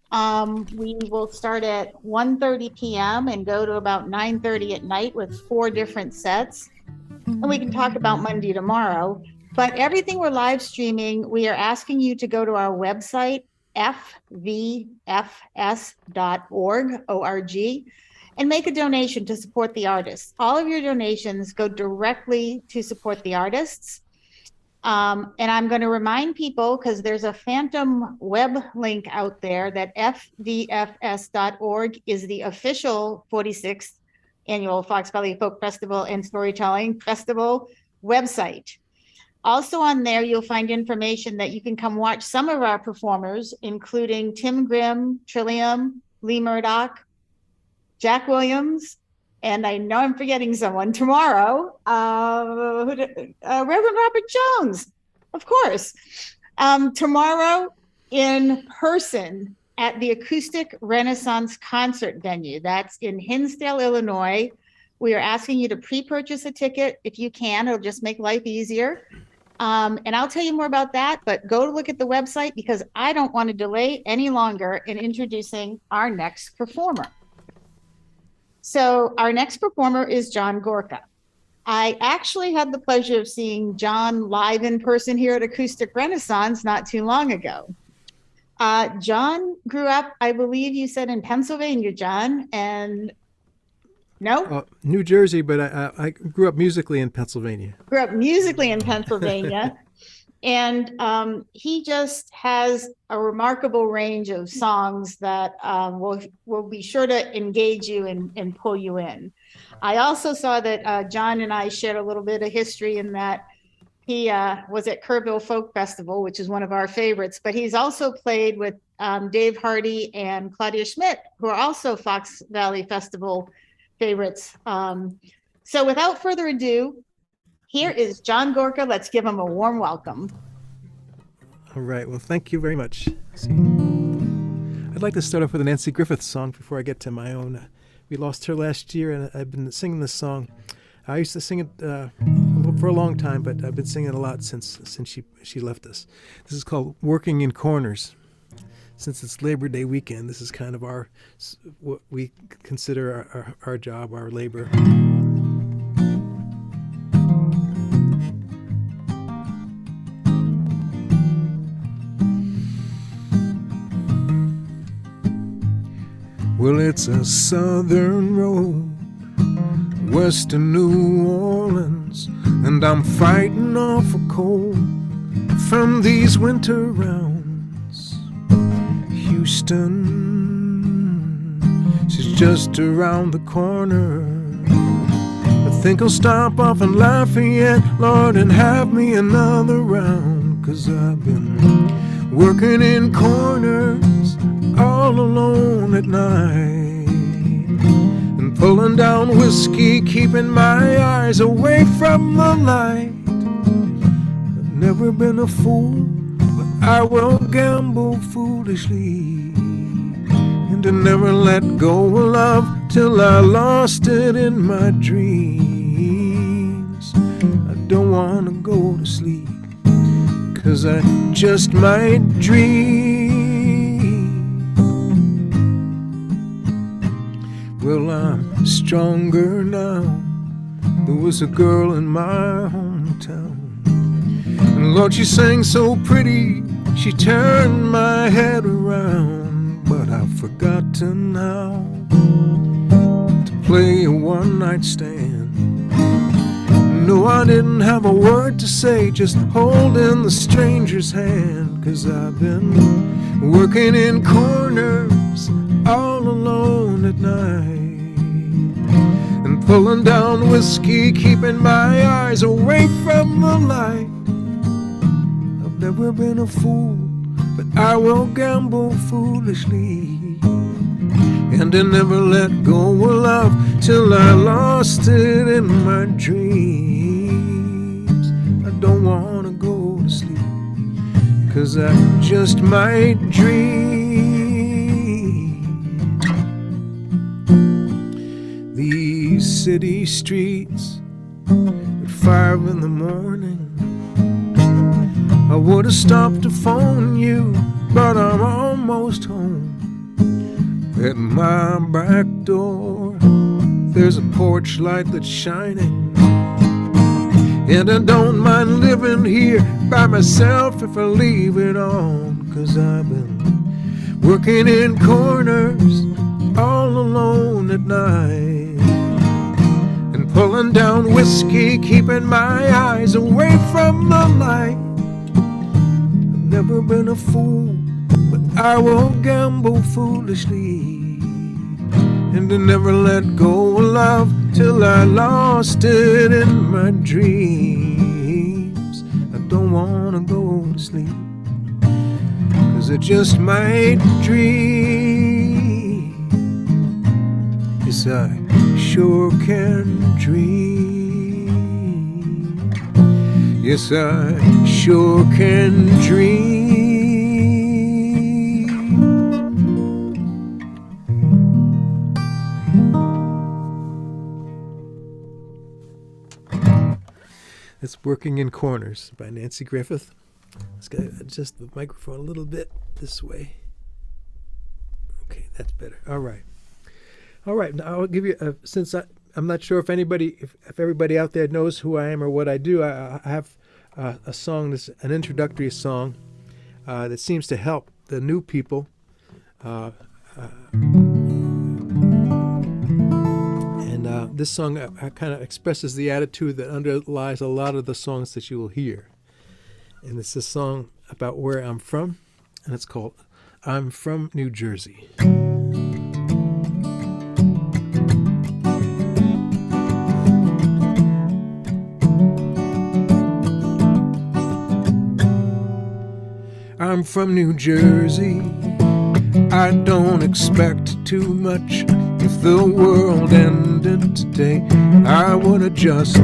we will start at 1:30 p.m. and go to about 9:30 at night with 4 different sets. And we can talk about Monday tomorrow. But everything we're live streaming, we are asking you to go to our website, fvfs.org, and make a donation to support the artists. All of your donations go directly to support the artists. And I'm going to remind people, because there's a phantom web link out there, that fvfs.org is the official 46th annual Fox Valley Folk Festival and Storytelling Festival website. Also on there, you'll find information that you can come watch some of our performers, including Tim Grimm, Trillium, Lee Murdoch, Jack Williams, and I know I'm forgetting someone tomorrow, Reverend Robert Jones, of course. Tomorrow in person at the Acoustic Renaissance Concert Venue. That's in Hinsdale, Illinois. We are asking you to pre-purchase a ticket if you can. It'll just make life easier. And I'll tell you more about that, but go look at the website because I don't want to delay any longer in introducing our next performer. So our next performer is John Gorka. I actually had the pleasure of seeing John live in person here at Acoustic Renaissance not too long ago. John grew up, I believe you said, in Pennsylvania, John, and no? New Jersey, but I grew up musically in Pennsylvania. Grew up musically in Pennsylvania. And he just has a remarkable range of songs that will be sure to engage you and pull you in. I also saw that John and I shared a little bit of history in that he was at Kerrville Folk Festival, which is one of our favorites, but he's also played with Dave Hardy and Claudia Schmidt, who are also Fox Valley Festival favorites. So without further ado, here is John Gorka. Let's give him a warm welcome. All right. Well, thank you very much. I'd like to start off with a Nancy Griffith song before I get to my own. We lost her last year, and I've been singing this song. I used to sing it for a long time, but I've been singing it a lot since she left us. This is called "Working in Corners." Since it's Labor Day weekend, this is kind of what we consider our job, our labor. Well, it's a southern road, west of New Orleans, and I'm fighting off a cold from these winter rounds. Houston, she's just around the corner. I think I'll stop off in Lafayette, Lord, and have me another round, 'cause I've been working in corners all alone at night, and pulling down whiskey, keeping my eyes away from the light. I've never been a fool, but I will gamble foolishly, and I never let go of love till I lost it in my dreams. I don't want to go to sleep, 'cause I just might dream. Well, I'm stronger now. There was a girl in my hometown, and Lord, she sang so pretty, she turned my head around. But I've forgotten how to play a one-night stand. No, I didn't have a word to say, just holding the stranger's hand. 'Cause I've been working in corners all alone at night, and pulling down whiskey, keeping my eyes away from the light. I've never been a fool, but I will gamble foolishly, and I never let go of love till I lost it in my dreams. I don't wanna go to sleep, 'cause I just might dream. These city streets at 5 in the morning, I would have stopped to phone you, but I'm almost home. At my back door, there's a porch light that's shining, and I don't mind living here by myself if I leave it on. 'Cause I've been working in corners all alone at night, and pulling down whiskey, keeping my eyes away from the light. I've never been a fool, but I will gamble foolishly, and I never let go of love till I lost it in my dreams. I don't wanna go to sleep, 'cause I just might dream. Yes, I sure can dream. Yes, I sure can dream. It's Working in Corners by Nancy Griffith. Let's adjust the microphone a little bit this way. Okay, that's better. All right. Now I'll give you since I'm not sure if everybody out there knows who I am or what I do. I have a song, an introductory song that seems to help the new people. This song kind of expresses the attitude that underlies a lot of the songs that you will hear. And it's a song about where I'm from, and it's called I'm From New Jersey. I'm from New Jersey. I don't expect too much. If the world ended today, I would adjust.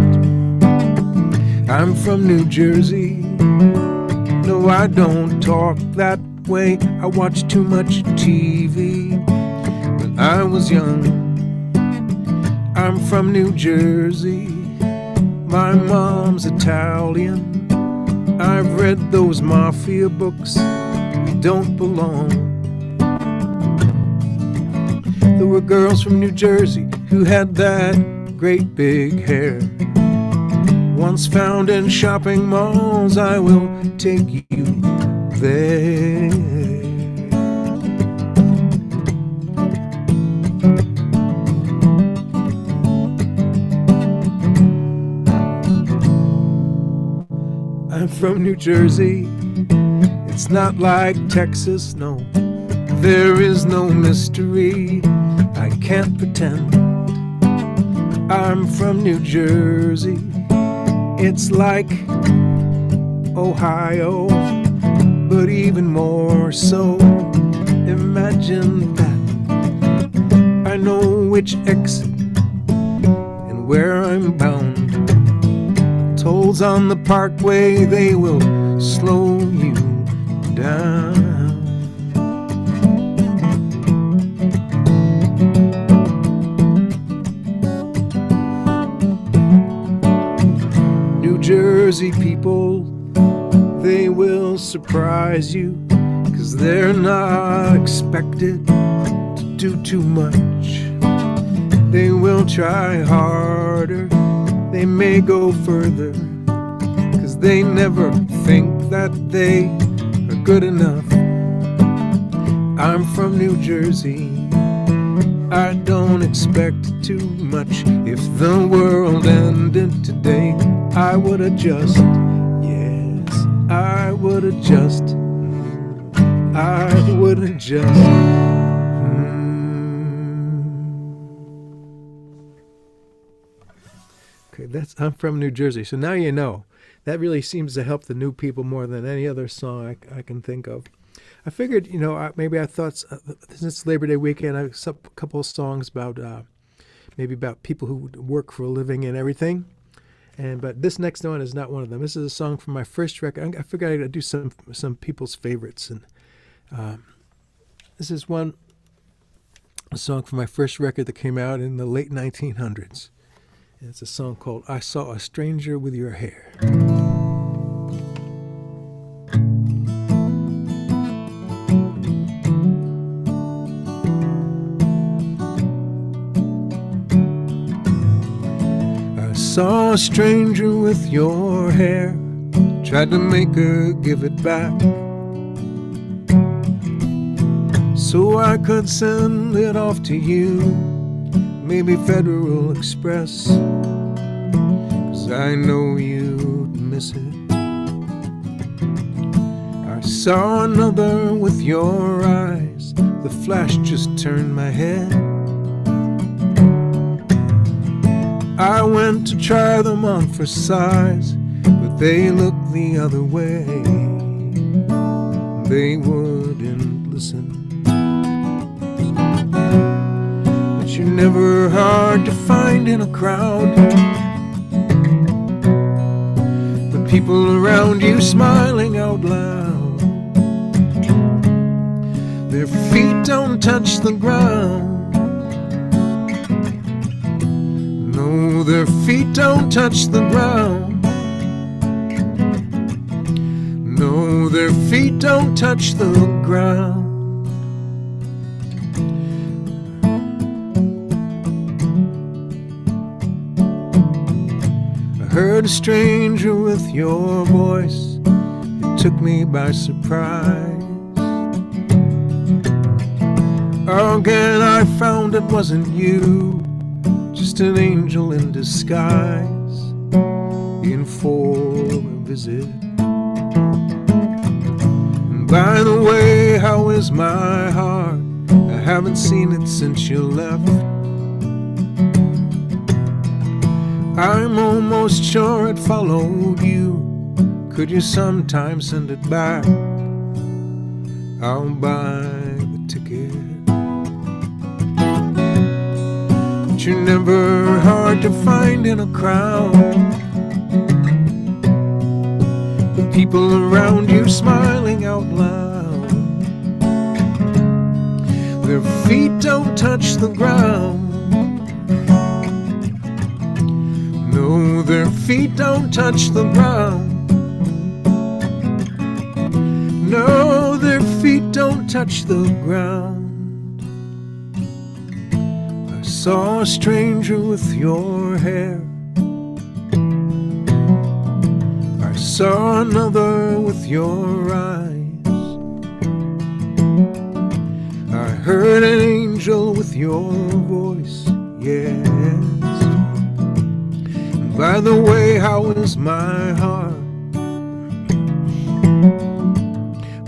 I'm from New Jersey. No, I don't talk that way. I watch too much TV when I was young. I'm from New Jersey. My mom's Italian. I've read those mafia books. We don't belong. There were girls from New Jersey who had that great big hair. Once found in shopping malls, I will take you there. I'm from New Jersey. It's not like Texas, no. There is no mystery. I can't pretend. I'm from New Jersey. It's like Ohio, but even more so. Imagine that. I know which exit and where I'm bound. Tolls on the parkway, they will slow you down. New Jersey people, they will surprise you, 'cause they're not expected to do too much. They will try harder, they may go further, 'cause they never think that they are good enough. I'm from New Jersey. I don't expect too much. If the world ended today, I would adjust. Yes, I would adjust. I would adjust. Okay, I'm from New Jersey, so now you know. That really seems to help the new people more than any other song I can think of. I figured, maybe I thought since Labor Day weekend, I have a couple of songs about maybe about people who work for a living and everything. But this next one is not one of them. This is a song from my first record. I figured I'd do some people's favorites, and this is a song from my first record that came out in the late 1900s. And it's a song called "I Saw a Stranger with Your Hair." I saw a stranger with your hair, tried to make her give it back, so I could send it off to you, maybe Federal Express, 'cause I know you'd miss it. I saw another with your eyes, the flash just turned my head. I went to try them on for size, but they looked the other way. They wouldn't listen. But you're never hard to find in a crowd. The people around you smiling out loud. Their feet don't touch the ground. No, their feet don't touch the ground. No, their feet don't touch the ground. I heard a stranger with your voice. It took me by surprise. Again I found it wasn't you, just an angel in disguise, in for a visit. And by the way, how is my heart? I haven't seen it since you left. I'm almost sure it followed you. Could you sometime send it back? I'll buy the ticket. But you're never hard to find in a crowd. The people around you smiling out loud. Their feet don't touch the ground. No, their feet don't touch the ground. No, their feet don't touch the ground. I saw a stranger with your hair. I saw another with your eyes. I heard an angel with your voice, yes. And by the way, how is my heart?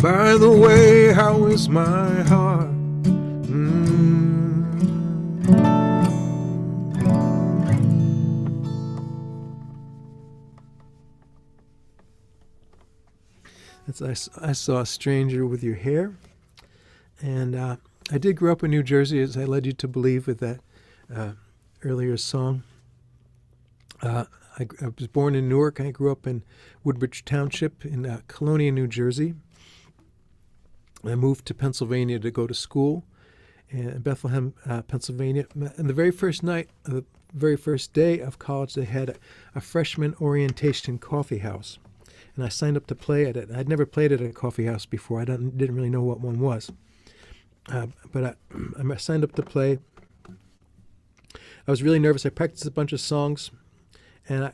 By the way, how is my heart? I saw a stranger with your hair. And I did grow up in New Jersey, as I led you to believe with that earlier song. I was born in Newark. I grew up in Woodbridge Township in Colonia, New Jersey. I moved to Pennsylvania to go to school in Bethlehem, Pennsylvania. And the very first night, the very first day of college, they had a freshman orientation coffee house. And I signed up to play at it. I'd never played at a coffee house before. I didn't really know what one was. But I signed up to play. I was really nervous. I practiced a bunch of songs. And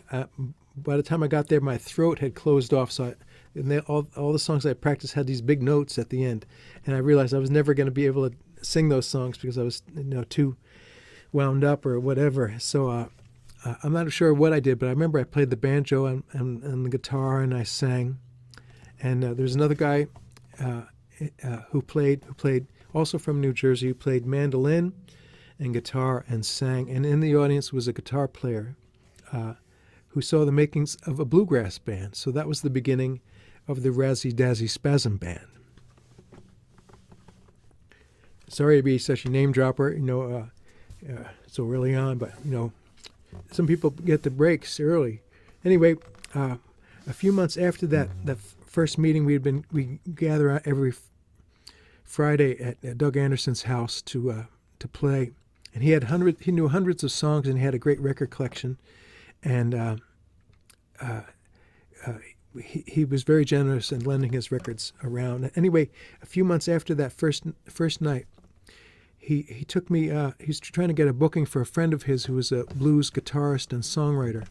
by the time I got there, my throat had closed off. So all the songs I practiced had these big notes at the end. And I realized I was never going to be able to sing those songs because I was too wound up or whatever. So I'm not sure what I did, but I remember I played the banjo and the guitar, and I sang. And there's another guy who played also from New Jersey, who played mandolin and guitar and sang. And in the audience was a guitar player who saw the makings of a bluegrass band. So that was the beginning of the Razzie Dazzy Spasm Band. Sorry to be such a name dropper, so early on, but some people get the breaks early. Anyway, a few months after that first meeting, we gather out every Friday at Doug Anderson's house to play, and he knew hundreds of songs, and he had a great record collection, and he was very generous in lending his records around. Anyway, a few months after that first night, he took me. He's trying to get a booking for a friend of his who was a blues guitarist and songwriter,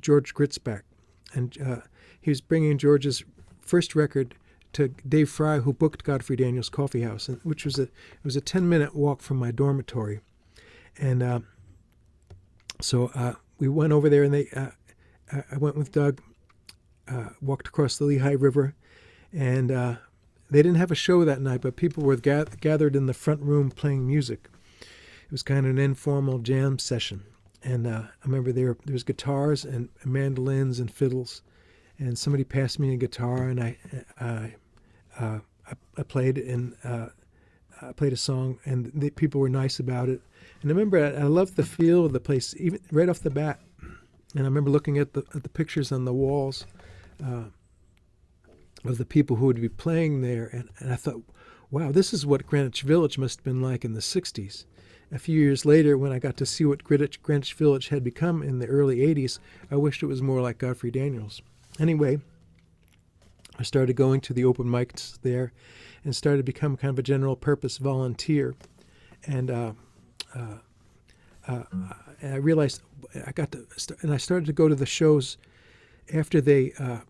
George Gritzbach, and he was bringing George's first record to Dave Fry, who booked Godfrey Daniels Coffee House, which was a 10-minute walk from my dormitory, and so we went over there, and I went with Doug, walked across the Lehigh River, and they didn't have a show that night, but people were gathered in the front room playing music. It was kind of an informal jam session. And I remember there was guitars and mandolins and fiddles. And somebody passed me a guitar, and I played I played a song, and the people were nice about it. And I remember I loved the feel of the place, even right off the bat. And I remember looking at the pictures on the walls of the people who would be playing there, and I thought, wow, this is what Greenwich Village must have been like in the 60s. A few years later, when I got to see what Greenwich Village had become in the early 80s, I wished it was more like Godfrey Daniels. Anyway, I started going to the open mics there and started to become kind of a general purpose volunteer. And I realized I started to go to the shows after the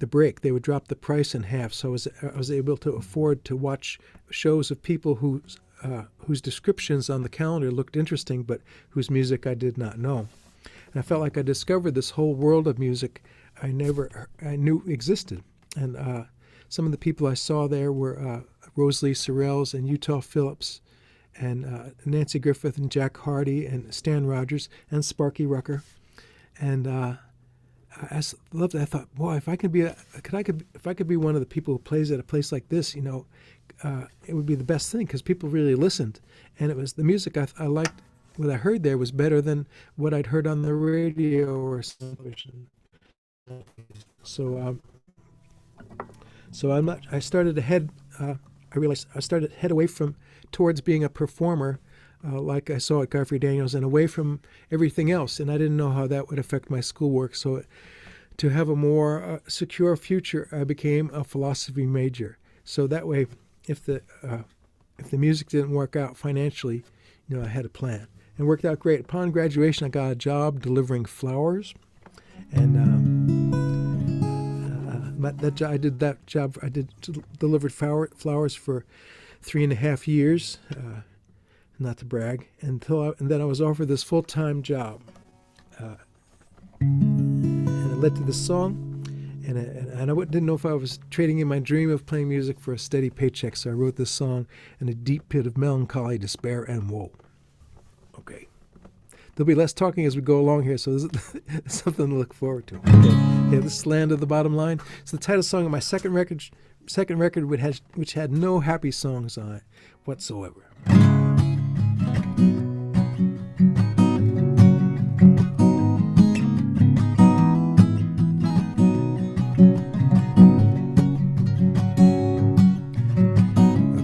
break. They would drop the price in half, so I was able to afford to watch shows of people whose descriptions on the calendar looked interesting, but whose music I did not know. And I felt like I discovered this whole world of music I knew existed. And some of the people I saw there were Rosalie Sorrells and Utah Phillips, and Nancy Griffith and Jack Hardy and Stan Rogers and Sparky Rucker, and I loved it. I thought, boy, if I could be one of the people who plays at a place like this, it would be the best thing, because people really listened, and it was the music I liked. What I heard there was better than what I'd heard on the radio or television. So I started to head. I realized I started to head away towards being a performer, like I saw at Godfrey Daniels, and away from everything else. And I didn't know how that would affect my schoolwork. So to have a more secure future, I became a philosophy major. So that way, if the music didn't work out financially, I had a plan. And it worked out great. Upon graduation, I got a job delivering flowers. And I did that job. I delivered flowers for 3.5 years. Not to brag, and then I was offered this full-time job, and it led to this song, and I didn't know if I was trading in my dream of playing music for a steady paycheck, so I wrote this song in a deep pit of melancholy, despair, and woe. Okay. There'll be less talking as we go along here, so this is something to look forward to. Okay, this is Land of the Bottom Line. It's the title song of my second record, which had no happy songs on it whatsoever.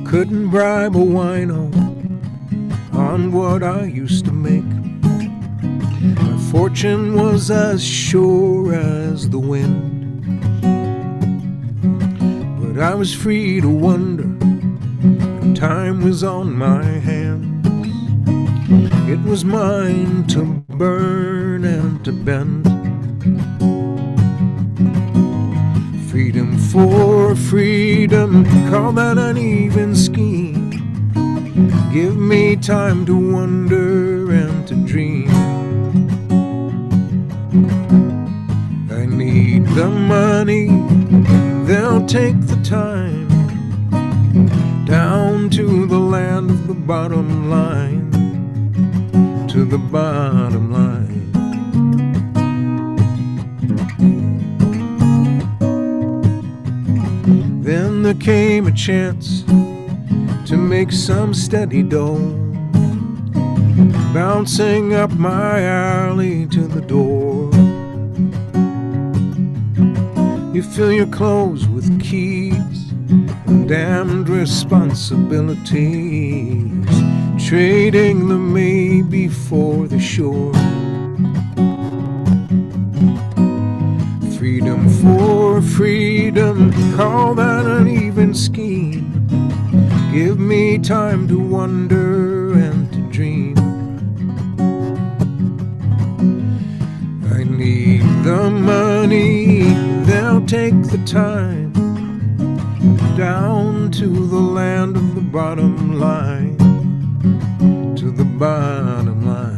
Couldn't bribe a wino on what I used to make. My fortune was as sure as the wind, but I was free to wonder, and time was on my hands. It was mine to burn and to bend. Freedom for freedom, call that an even scheme. Give me time to wonder and to dream. need the money, they'll take the time down to the land of the bottom line, to the bottom line. Then there came a chance to make some steady dough, bouncing up my alley to the door. You fill your clothes with keys and damned responsibilities, trading the maybe for the sure. Freedom for freedom, call that an even scheme. Give me time to wonder and to dream. I need the money, they'll take the time down to the land of the bottom line, to the bottom line.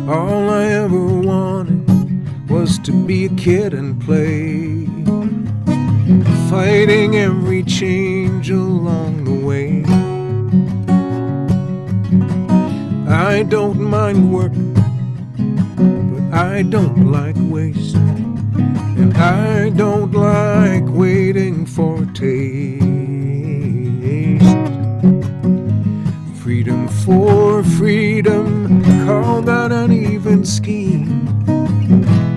All I ever wanted was to be a kid and play, fighting every change along the way. I don't mind work, but I don't like waste, and I don't like waiting for a taste. Freedom for freedom, call that an even scheme.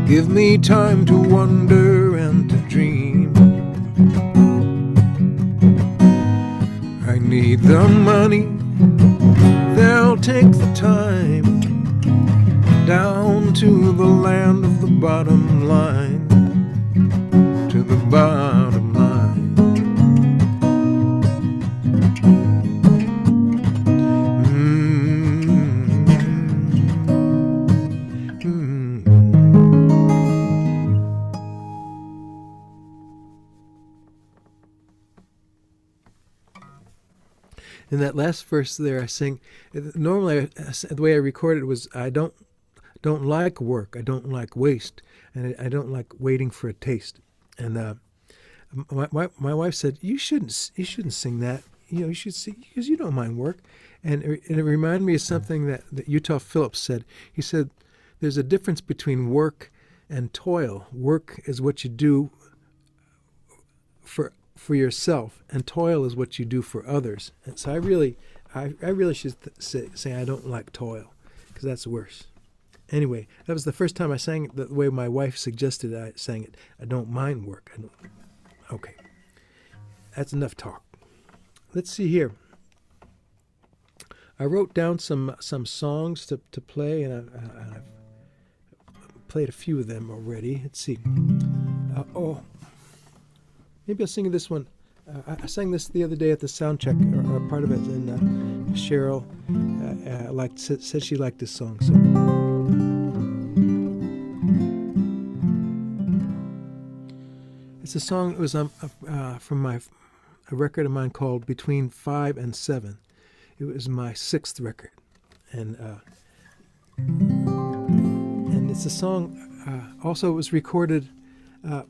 Give me time to wonder and to dream. I need the money, they'll take the time down to the land of the bottom line, to the bottom line. In that last verse there, I sing. Normally, the way I record it was, I don't like work. I don't like waste, and I don't like waiting for a taste. And my wife said, you shouldn't sing that. You should sing because you don't mind work. And it reminded me of something that Utah Phillips said. He said, there's a difference between work and toil. Work is what you do for yourself, and toil is what you do for others. And so I really should say I don't like toil, because that's worse. Anyway, that was the first time I sang it the way my wife suggested I sang it. I don't mind work. Okay, that's enough talk. Let's see here. I wrote down some songs to play, and I've played a few of them already. Let's see. Maybe I'll sing this one. I sang this the other day at the sound check, or part of it, and Cheryl said she liked this song. So. It's a song. It was from a record of mine called Between 5 and 7. It was my 6th record, and it's a song. Also, it was recorded. I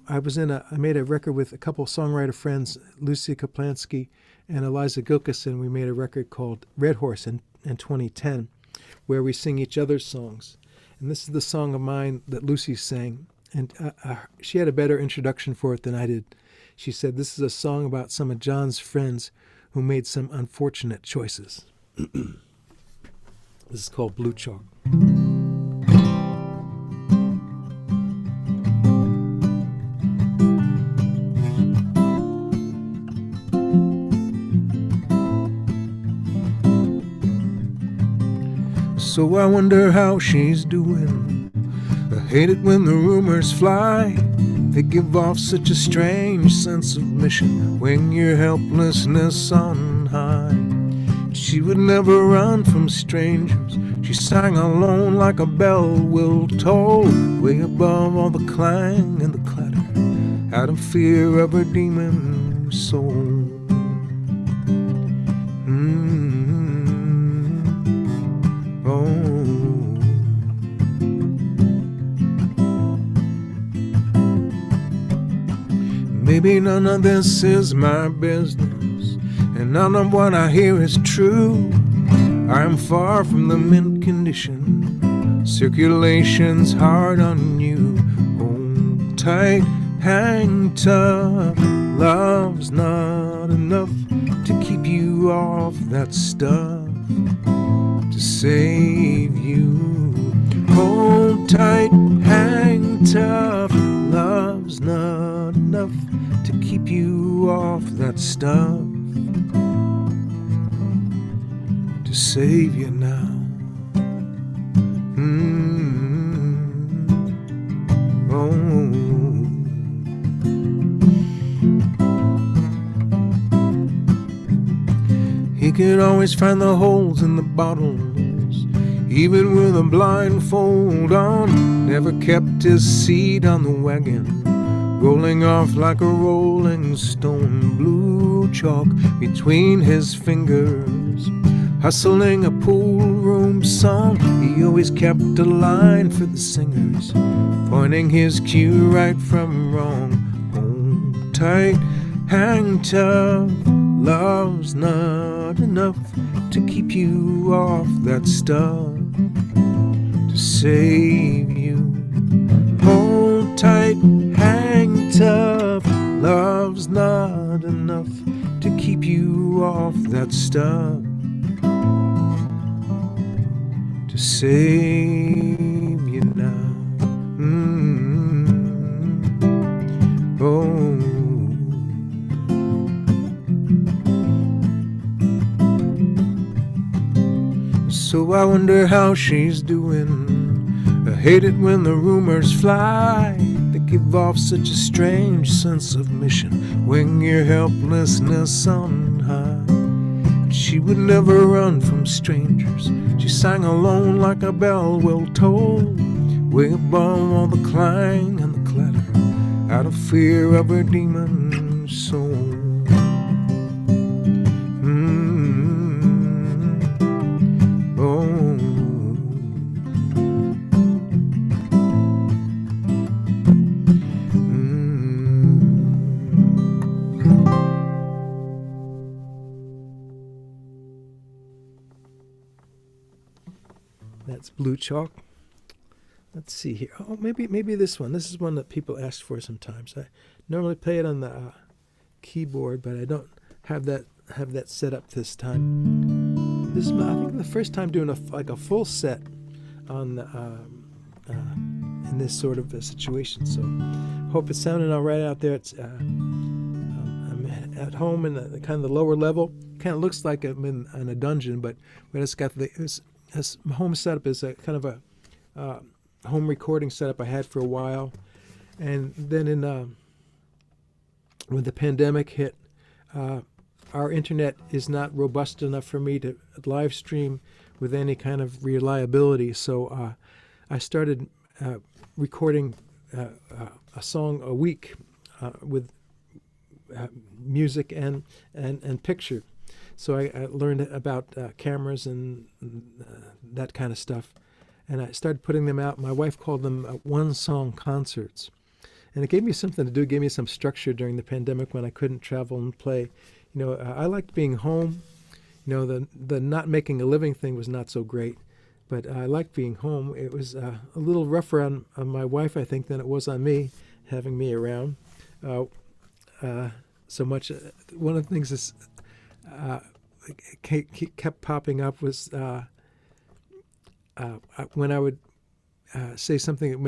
made a record with a couple songwriter friends, Lucy Kaplansky and Eliza Gilkison. We made a record called Red Horse in 2010, where we sing each other's songs. And this is the song of mine that Lucy sang. And she had a better introduction for it than I did. She said, this is a song about some of John's friends who made some unfortunate choices. This is called Blue Chalk. So I wonder how she's doing. I hate it when the rumors fly. They give off such a strange sense of mission when your helplessness on high. She would never run from strangers. She sang alone like a bell will toll, way above all the clang and the clatter, out of fear of her demon soul. Maybe none of this is my business, and none of what I hear is true. I'm far from the mint condition, circulation's hard on you. Hold tight, hang tough, love's not enough to keep you off that stuff, to save you. Hold tight, hang tough, love's not enough to keep you off that stuff, to save you now. Oh. He could always find the holes in the bottles, even with a blindfold on. Never kept his seat on the wagon, rolling off like a rolling stone. Blue chalk between his fingers, hustling a pool room song. He always kept a line for the singers, pointing his cue right from wrong. Hold tight, hang tough, love's not enough to keep you off that stuff, to save you. Hold tight, hang tough, love's not enough to keep you off that stuff, to save you now. Oh. So I wonder how she's doing. I hate it when the rumors fly that give off such a strange sense of mission when your helplessness on high. She would never run from strangers. She sang alone like a bell well tolled, way above all the clang and the clatter, out of fear of her demon soul. That's Blue Chalk. Let's see here. Oh, maybe this one. This is one that people ask for sometimes. I normally play it on the keyboard, but I don't have that set up this time. This is I think the first time doing a full set on in this sort of a situation. So hope it's sounding all right out there. It's I'm at home in the kind of the lower level. Kind of looks like I'm in a dungeon, but when it's got this home setup is a kind of a home recording setup I had for a while, and then when the pandemic hit, our internet is not robust enough for me to live stream with any kind of reliability. So I started recording a song a week with music and picture. So I learned about cameras and that kind of stuff, and I started putting them out. My wife called them one-song concerts, and it gave me something to do. It gave me some structure during the pandemic when I couldn't travel and play. You know, I liked being home. You know, the not making a living thing was not so great, but I liked being home. It was a little rougher on my wife, I think, than it was on me, having me around so much. One of the things is kept popping up was when I would say something that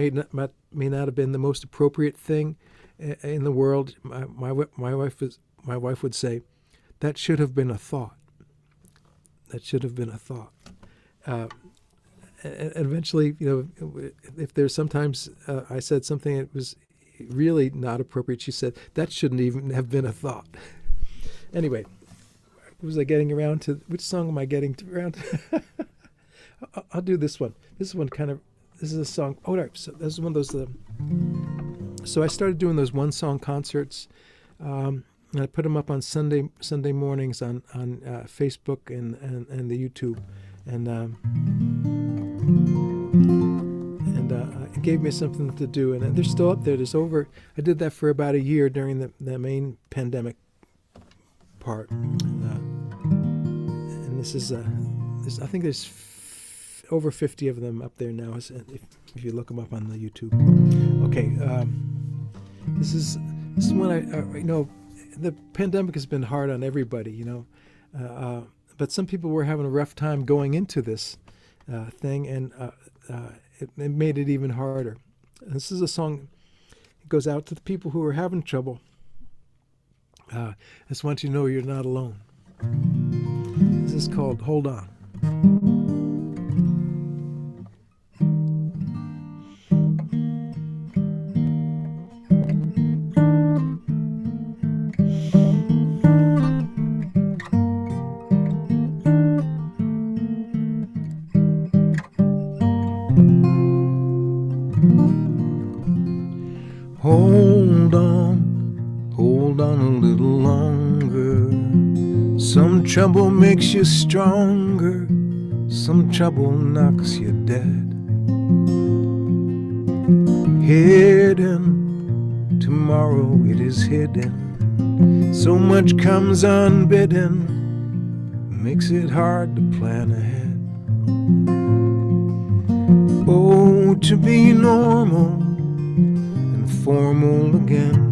may not have been the most appropriate thing in the world. My wife would say, "That should have been a thought. That should have been a thought." And eventually, you know, if there's sometimes I said something that was really not appropriate, she said, "That shouldn't even have been a thought." Anyway, was I getting around to, which song am I getting around to? I'll do this one. This is a song. Oh, no, so this is one of those. So I started doing those one-song concerts, and I put them up on Sunday mornings on Facebook and the YouTube, and and it gave me something to do. And they're still up there. I did that for about a year during the main pandemic part. And this is, I think there's over 50 of them up there now, if you look them up on the YouTube. Okay, this is one I the pandemic has been hard on everybody, but some people were having a rough time going into this thing, and it made it even harder. This is a song that goes out to the people who are having trouble. I just want you to know you're not alone. This is called Hold On. Hold on a little longer. Some trouble makes you stronger, some trouble knocks you dead. Hidden, tomorrow it is hidden. So much comes unbidden, makes it hard to plan ahead. Oh, to be normal and formal again.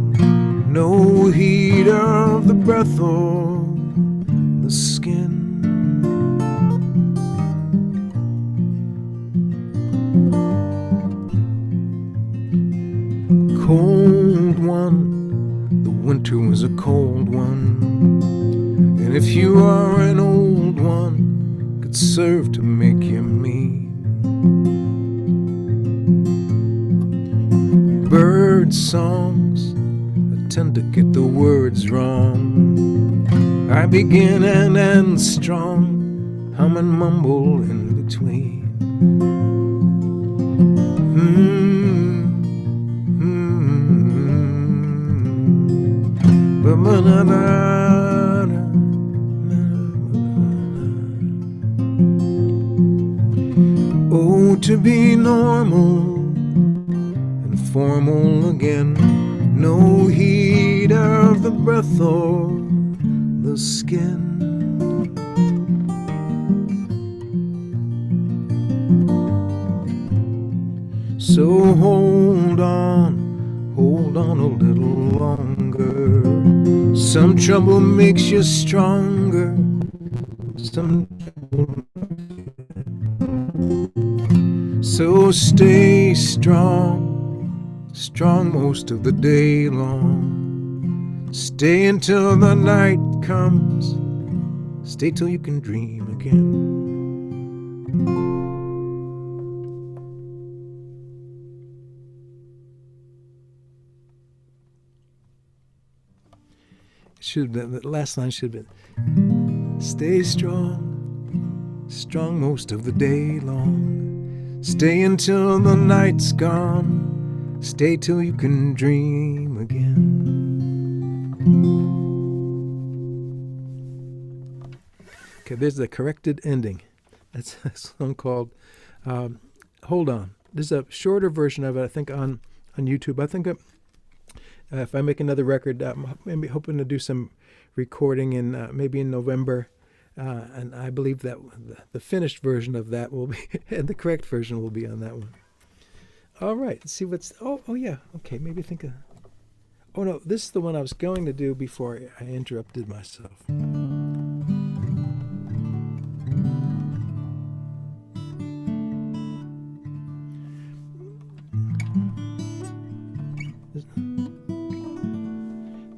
No heat of the breath or the skin. Cold one, the winter was a cold one. And if you are an old one, could serve to make you mean. Bird songs, tend to get the words wrong. I begin and end strong, hum and mumble in between. Oh, to be normal and formal again. No heat of the breath or the skin. So hold on a little longer. Some trouble makes you stronger. Some trouble. So stay strong. Strong most of the day long. Stay until the night comes. Stay till you can dream again. The last line should have been, stay strong, strong most of the day long. Stay until the night's gone. Stay till you can dream again. Okay, there's the corrected ending. That's a song called Hold On. There's a shorter version of it, I think, on YouTube. I think if I make another record, I'm maybe hoping to do some recording in maybe in November. And I believe that the finished version of that will be, and the correct version will be on that one. All right, let's see what's, oh yeah, okay, maybe think of, oh no, this is the one I was going to do before I interrupted myself.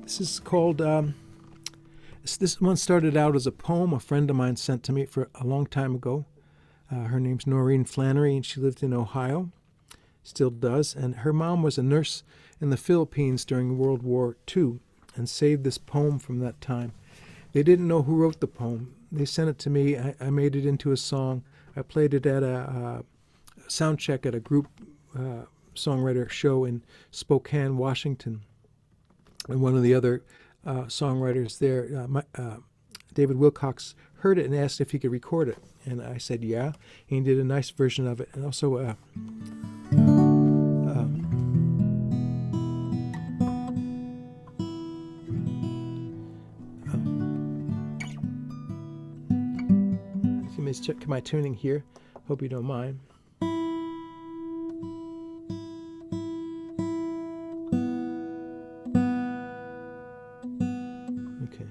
This is called, this one started out as a poem a friend of mine sent to me for a long time ago. Her name's Noreen Flannery, and she lived in Ohio. Still does, and her mom was a nurse in the Philippines during World War II and saved this poem from that time. They didn't know who wrote the poem. They sent it to me. I made it into a song. I played it at a sound check at a group songwriter show in Spokane, Washington. And one of the other songwriters there, David Wilcox, heard it and asked if he could record it. And I said, yeah. And he did a nice version of it. And also check my tuning here. Hope you don't mind. Okay.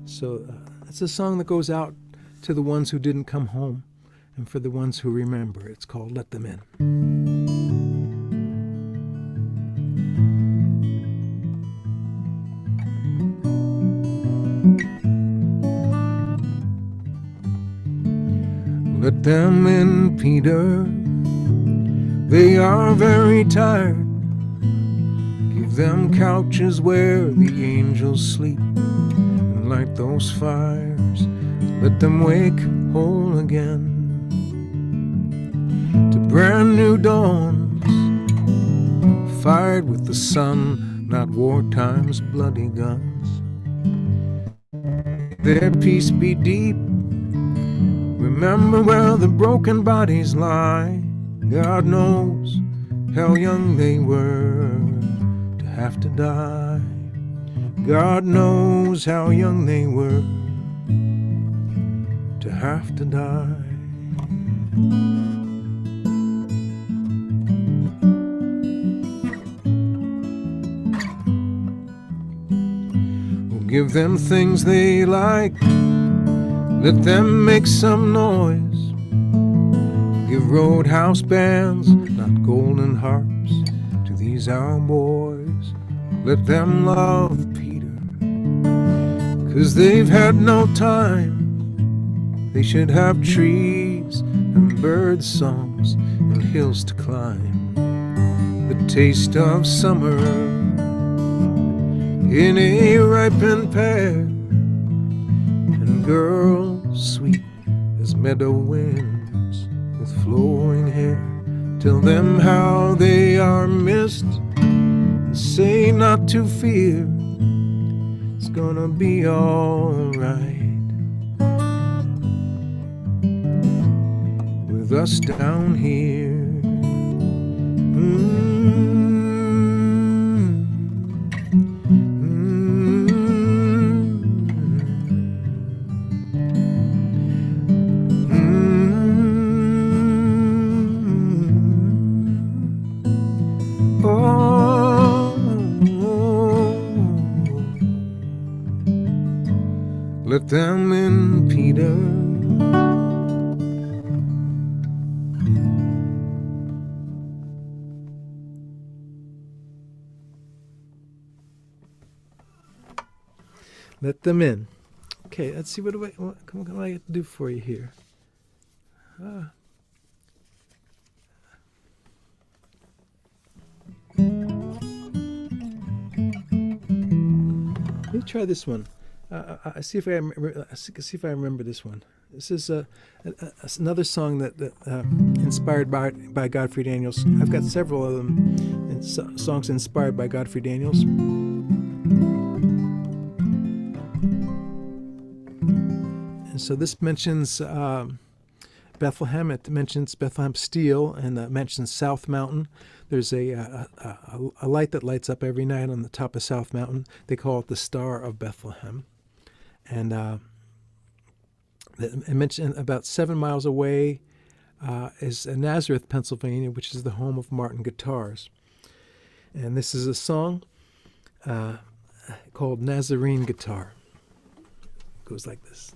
So it's a song that goes out to the ones who didn't come home and for the ones who remember. It's called Let Them In. Let them in, Peter. They are very tired. Give them couches where the angels sleep, and light those fires. Let them wake whole again to brand new dawns, fired with the sun, not wartime's bloody guns. Their peace be deep. Remember where the broken bodies lie. God knows how young they were to have to die. God knows how young they were to have to die. We'll give them things they like. Let them make some noise. Give roadhouse bands, not golden harps, to these our boys. Let them love Peter, 'cause they've had no time. They should have trees and bird songs and hills to climb. The taste of summer in a ripened pear, and girls sweet as meadow winds with flowing hair. Tell them how they are missed and say not to fear. It's gonna be alright with us down here. Let them in, Peter. Let them in. Okay, let's see what do I do for you here. Let me try this one. See if I remember this one. This is another song that inspired by Godfrey Daniels. I've got several of them, songs inspired by Godfrey Daniels. And so this mentions Bethlehem. It mentions Bethlehem Steel, and mentions South Mountain. There's a light that lights up every night on the top of South Mountain. They call it the Star of Bethlehem. And I mentioned about 7 miles away is Nazareth, Pennsylvania, which is the home of Martin Guitars. And this is a song called Nazarene Guitar. It goes like this.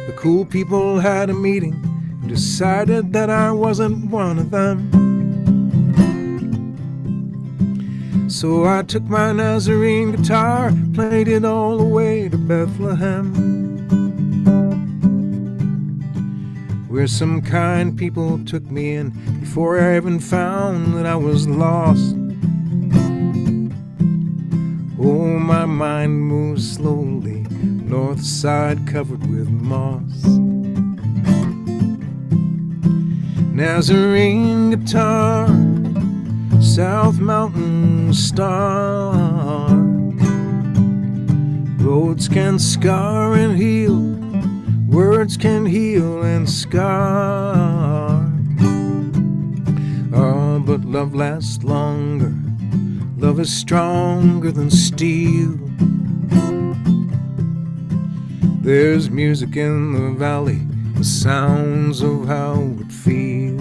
The cool people had a meeting and decided that I wasn't one of them. So I took my Nazarene guitar, played it all the way to Bethlehem, where some kind people took me in before I even found that I was lost. Oh, my mind moves slowly, north side covered with moss. Nazarene guitar, South Mountain Star. Roads can scar and heal, words can heal and scar. Oh, but but love lasts longer. Love is stronger than steel. There's music in the valley, the sounds of how it feels.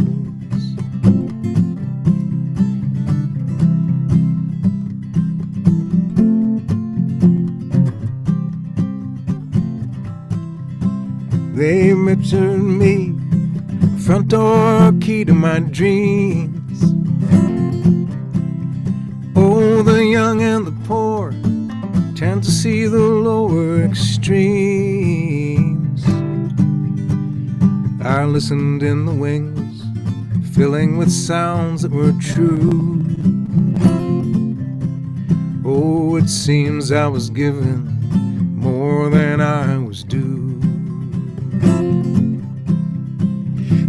They returned me, front door key to my dreams. Oh, the young and the poor tend to see the lower extremes. I listened in the wings, filling with sounds that were true. Oh, it seems I was given more than I was due.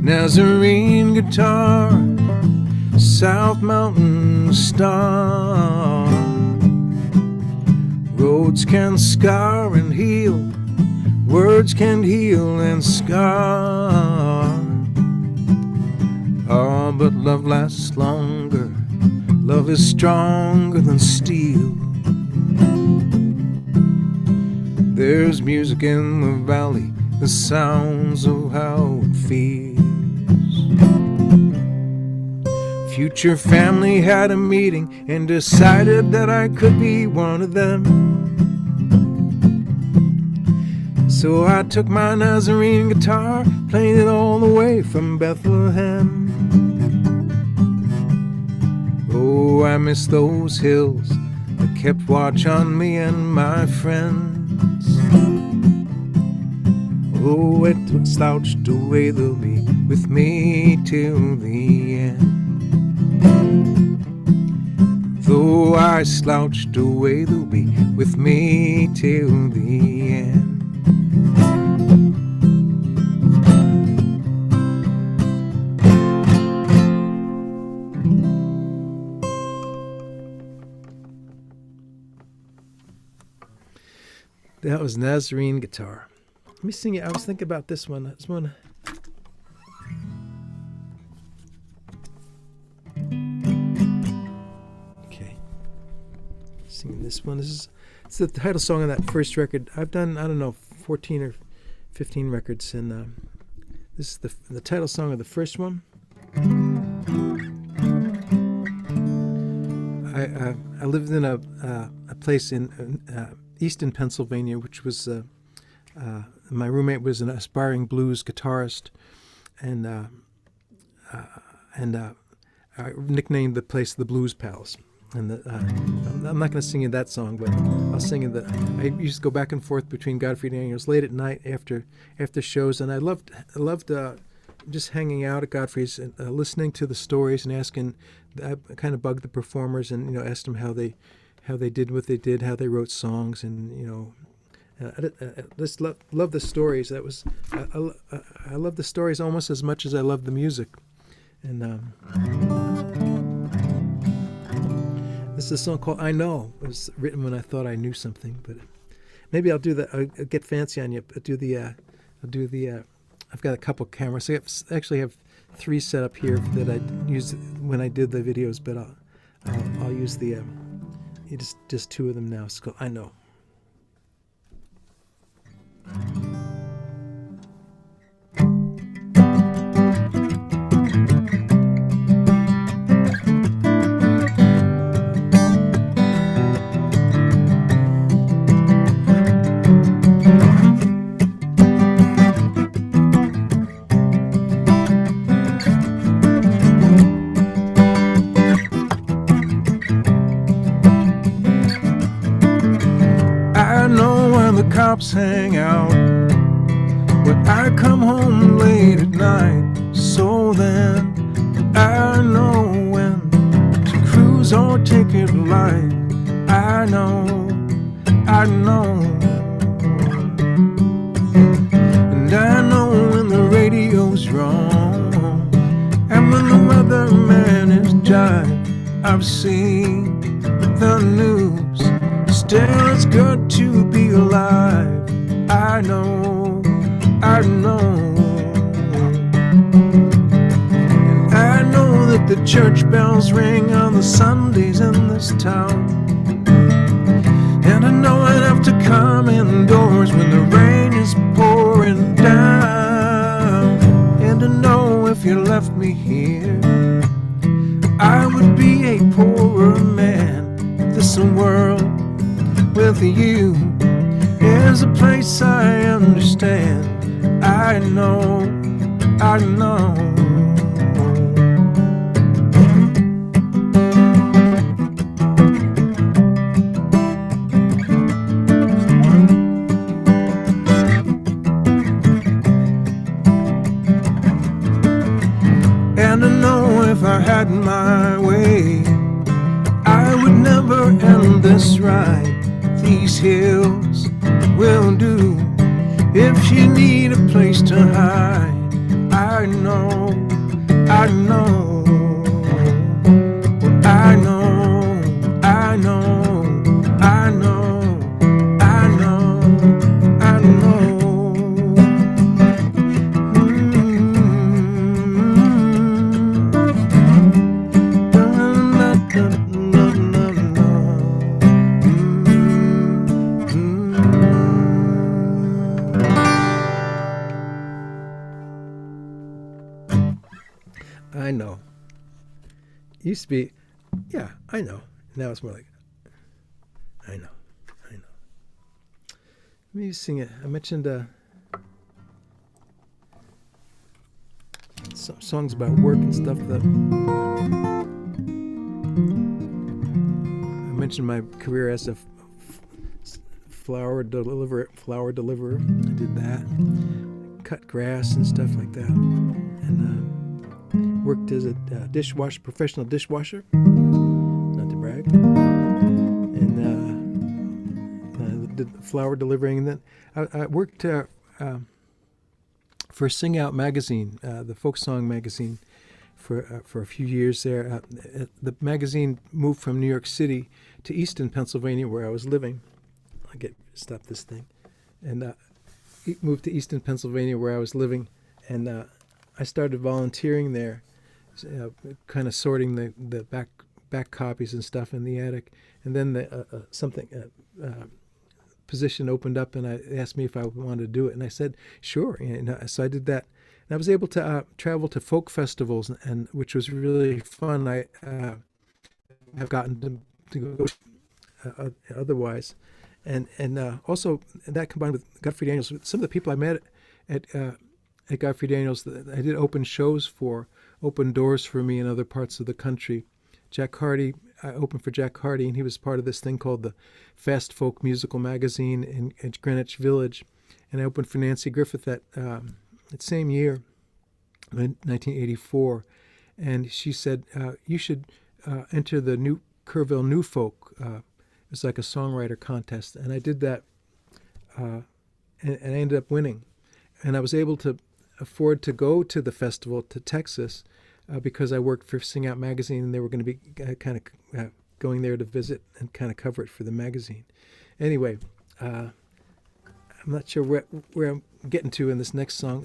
Nazarene guitar, South Mountain star. Roads can scar and heal, words can heal and scar. Oh, but love lasts longer, love is stronger than steel. There's music in the valley, the sounds of how it feels. Future family had a meeting and decided that I could be one of them. So I took my Nazarene guitar, played it all the way from Bethlehem. Oh, I miss those hills that kept watch on me and my friends. Oh, it slouched away, they'll be with me till the end. Though I slouched away, they'll be with me till the end. That was Nazarene guitar. Let me sing it. I was thinking about this one. This one. Okay. Singing this one. It's the title song of that first record. I've done, I don't know, 14 or 15 records, and this is the title song of the first one. I lived in a place in Easton, Pennsylvania, which was my roommate was an aspiring blues guitarist, and I nicknamed the place the Blues Palace. And I'm not going to sing you that song, but I'll sing you I used to go back and forth between Godfrey and Daniels late at night after shows, and I loved just hanging out at Godfrey's and listening to the stories and asking. I kind of bugged the performers and asked them how they did what they did, how they wrote songs, and I just love the stories. That was I love the stories almost as much as I love the music. And this is a song called "I Know." It was written when I thought I knew something, but maybe I'll do that. I'll get fancy on you. I'll do the. I've got a couple cameras. I actually have 3 set up here that I used when I did the videos, but I'll use the just 2 of them now. It's called "I Know." Cops hang out when I come home late at night. So then I know when to cruise or take it light. I know, and I know when the radio's wrong and when the weatherman is jive. I've seen the news. Still, it's good to be alive. I know, and I know that the church bells ring on the Sundays in this town. And I know enough to come indoors when the rain is pouring down. And to know if you left me here, I would be a poorer man. This world with you is a place I understand. I know, I know. And I know if I had my way, I would never end this ride. These hills will do if you need a place to hide. I know, I know, I know, I know, I know, I know, I know. I know. Used to be, yeah, I know. Now it's more like, I know, I know. Let me sing it. I mentioned some songs about work and stuff. That I mentioned my career as a flower deliverer. I did that. Cut grass and stuff like that. And worked as a dishwasher, professional dishwasher, not to brag, and did flower delivering. And then I worked for Sing Out magazine, the folk song magazine, for a few years there. The magazine moved from New York City to Easton, Pennsylvania, where I was living. Stop this thing, and moved to Easton, Pennsylvania, where I was living, and I started volunteering there. Kind of sorting the back copies and stuff in the attic, and then the position opened up, and I asked me if I wanted to do it, and I said sure. So I did that, and I was able to travel to folk festivals, and which was really fun. I have gotten to go otherwise, and also that combined with Godfrey Daniels, some of the people I met at Godfrey Daniels, I did open shows for. Opened doors for me in other parts of the country. Jack Hardy, I opened for Jack Hardy, and he was part of this thing called the Fast Folk Musical Magazine in Greenwich Village. And I opened for Nancy Griffith that same year, 1984. And she said, you should enter the New Kerrville New Folk. It was like a songwriter contest. And I did that, and I ended up winning. And I was able to afford to go to the festival to Texas because I worked for Sing Out magazine, and they were going to be kind of going there to visit and kind of cover it for the magazine. Anyway, I'm not sure where I'm getting to in this next song.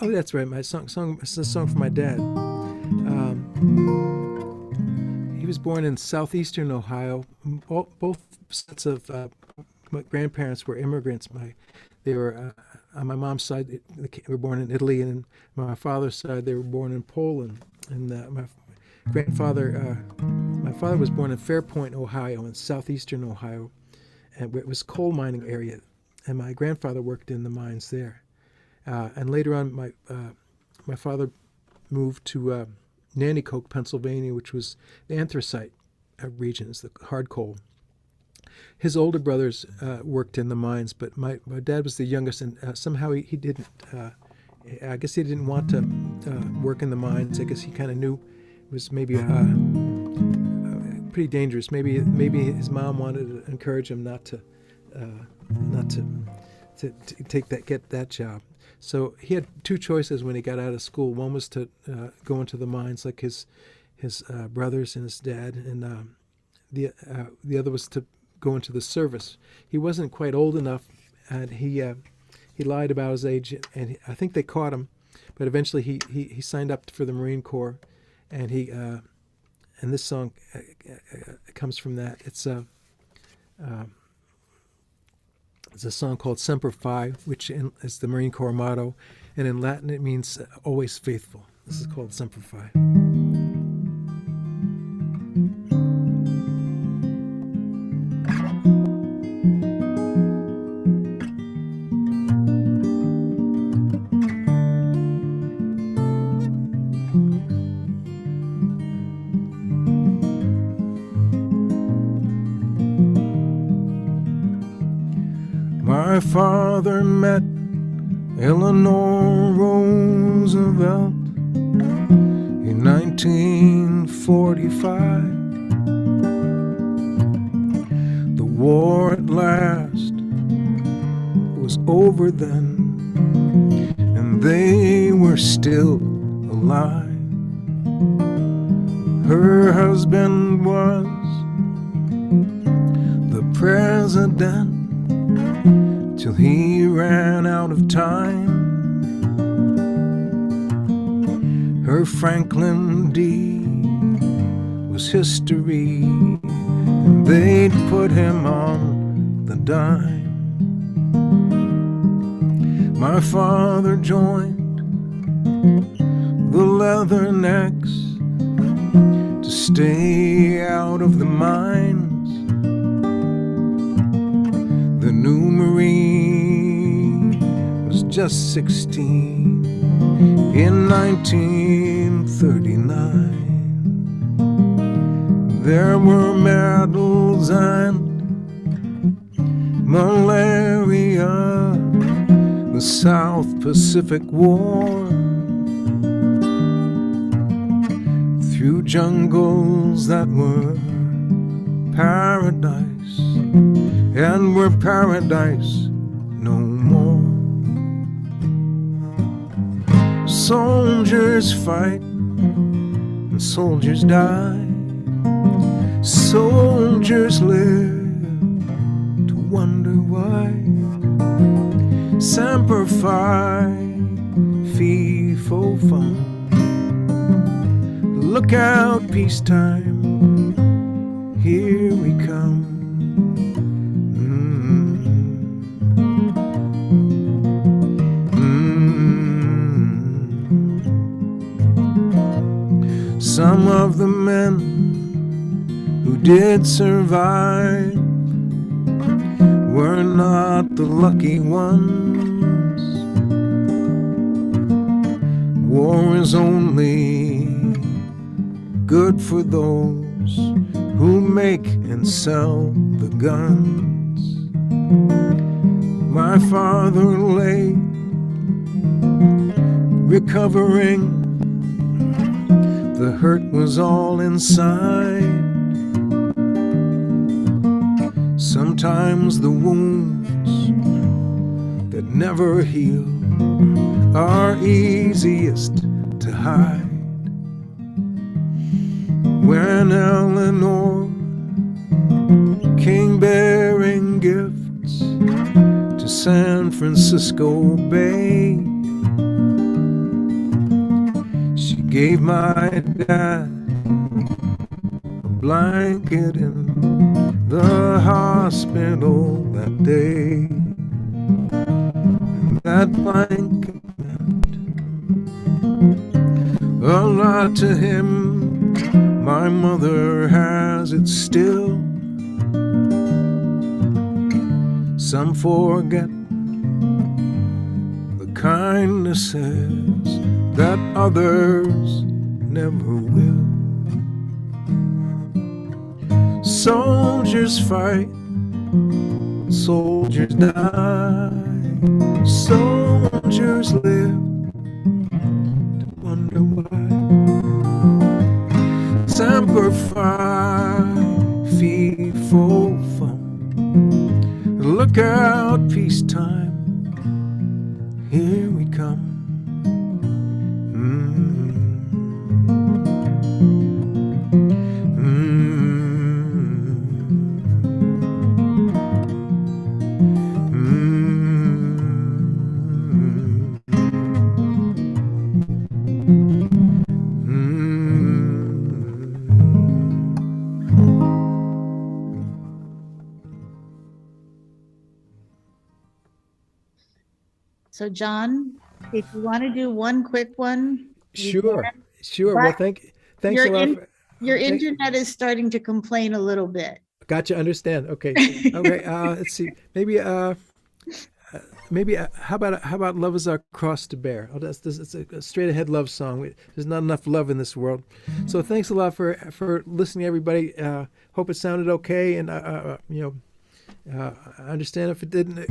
Oh, that's right. My song. It's a song for my dad. He was born in southeastern Ohio. Both sets of my grandparents were immigrants. They were on my mom's side. They were born in Italy, and on my father's side, they were born in Poland. And my father was born in Fairpoint, Ohio, in southeastern Ohio, and it was coal mining area. And my grandfather worked in the mines there. And later on, my father moved to Nanticoke, Pennsylvania, which was the anthracite regions, the hard coal. His older brothers worked in the mines, but my dad was the youngest, and somehow he didn't. I guess he didn't want to work in the mines. I guess he kind of knew it was maybe pretty dangerous. Maybe his mom wanted to encourage him not to get that job. So he had two choices when he got out of school. One was to go into the mines like his brothers and his dad, and the other was to go into the service. He wasn't quite old enough, and he had he lied about his age, and I think they caught him, but eventually he signed up for the Marine Corps, and and this song comes from that. It's a song called Semper Fi, which is the Marine Corps motto, and in Latin it means always faithful. This is called Semper Fi. My father met Eleanor Roosevelt in 1945. The war at last was over then, and they were still alive. Her husband was the president till he ran out of time. Her Franklin D was history, and they'd put him on the dime. My father joined the Leathernecks to stay out of the mines. The new Marine was just 16 in 1939. There were medals and malaria, the South Pacific War, through jungles that were paradise and were paradise no more. Soldiers fight and soldiers die. Soldiers live to wonder why. Semper Fi, fee fo fum. Look out, peacetime, here we come. Some of the men who did survive were not the lucky ones. War is only good for those who make and sell the guns. My father lay recovering. The hurt was all inside. Sometimes the wounds that never heal are easiest to hide. When Eleanor came bearing gifts to San Francisco Bay, she gave my dad a blanket in the hospital that day. And that blanket meant a lot to him. My mother has it still. Some forget the kindnesses that others never will. Soldiers fight, soldiers die, soldiers live to wonder why. Semper Fi, fee fo fum. Look out, peacetime, here we come. So John, if you want to do one quick one. you Sure, can. sure. But Well, thanks a lot. Your thank- internet is starting to complain a little bit. Gotcha. Understand. Okay. Okay. Let's see. Maybe how about "Love Is Our Cross to Bear"? Oh, it's a straight ahead love song. There's not enough love in this world. So thanks a lot for listening, everybody. Hope it sounded okay, and I understand if it didn't.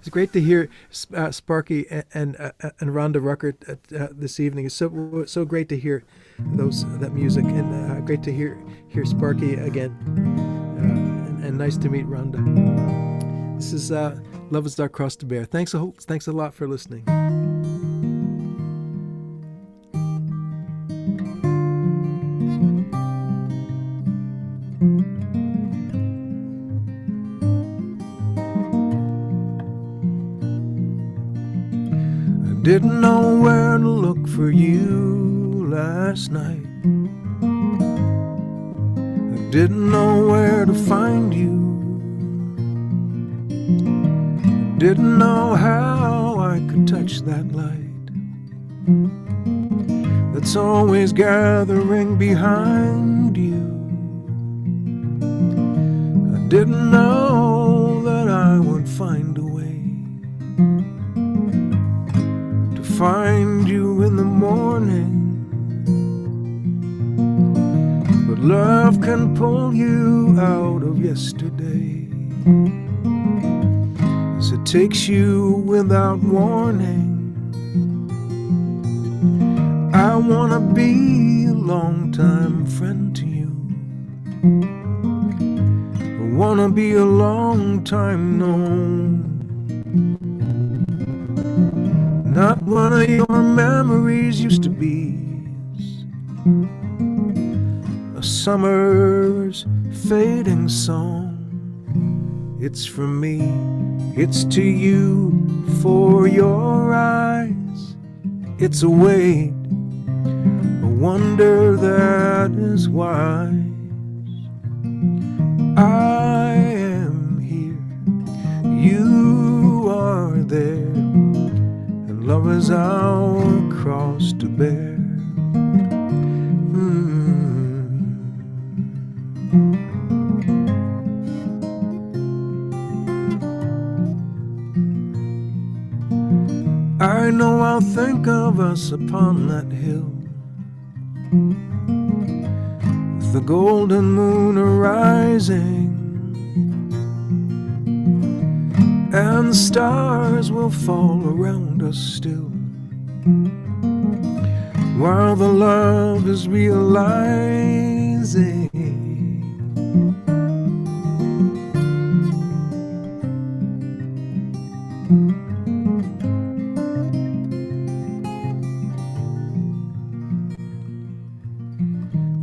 It's great to hear Sparky and Rhonda Rucker this evening. It's so great to hear that music, and great to hear Sparky again. And nice to meet Rhonda. This is "Love Is Our Cross to Bear." Thanks a lot for listening. I didn't know where to look for you last night. I didn't know where to find you. Didn't know how I could touch that light that's always gathering behind you. I didn't know that I would find a way to find you in the morning. But love can pull you out of yesterday. It takes you without warning. I wanna be a long-time friend to you. I wanna be a long-time known. Not one of your memories used to be a summer's fading song. It's from me. It's to you for your eyes. It's a wait, a wonder that is wise. I am here, you are there, and love is our cross to bear. I know I'll think of us upon that hill, with the golden moon arising, and the stars will fall around us still, while the love is realizing.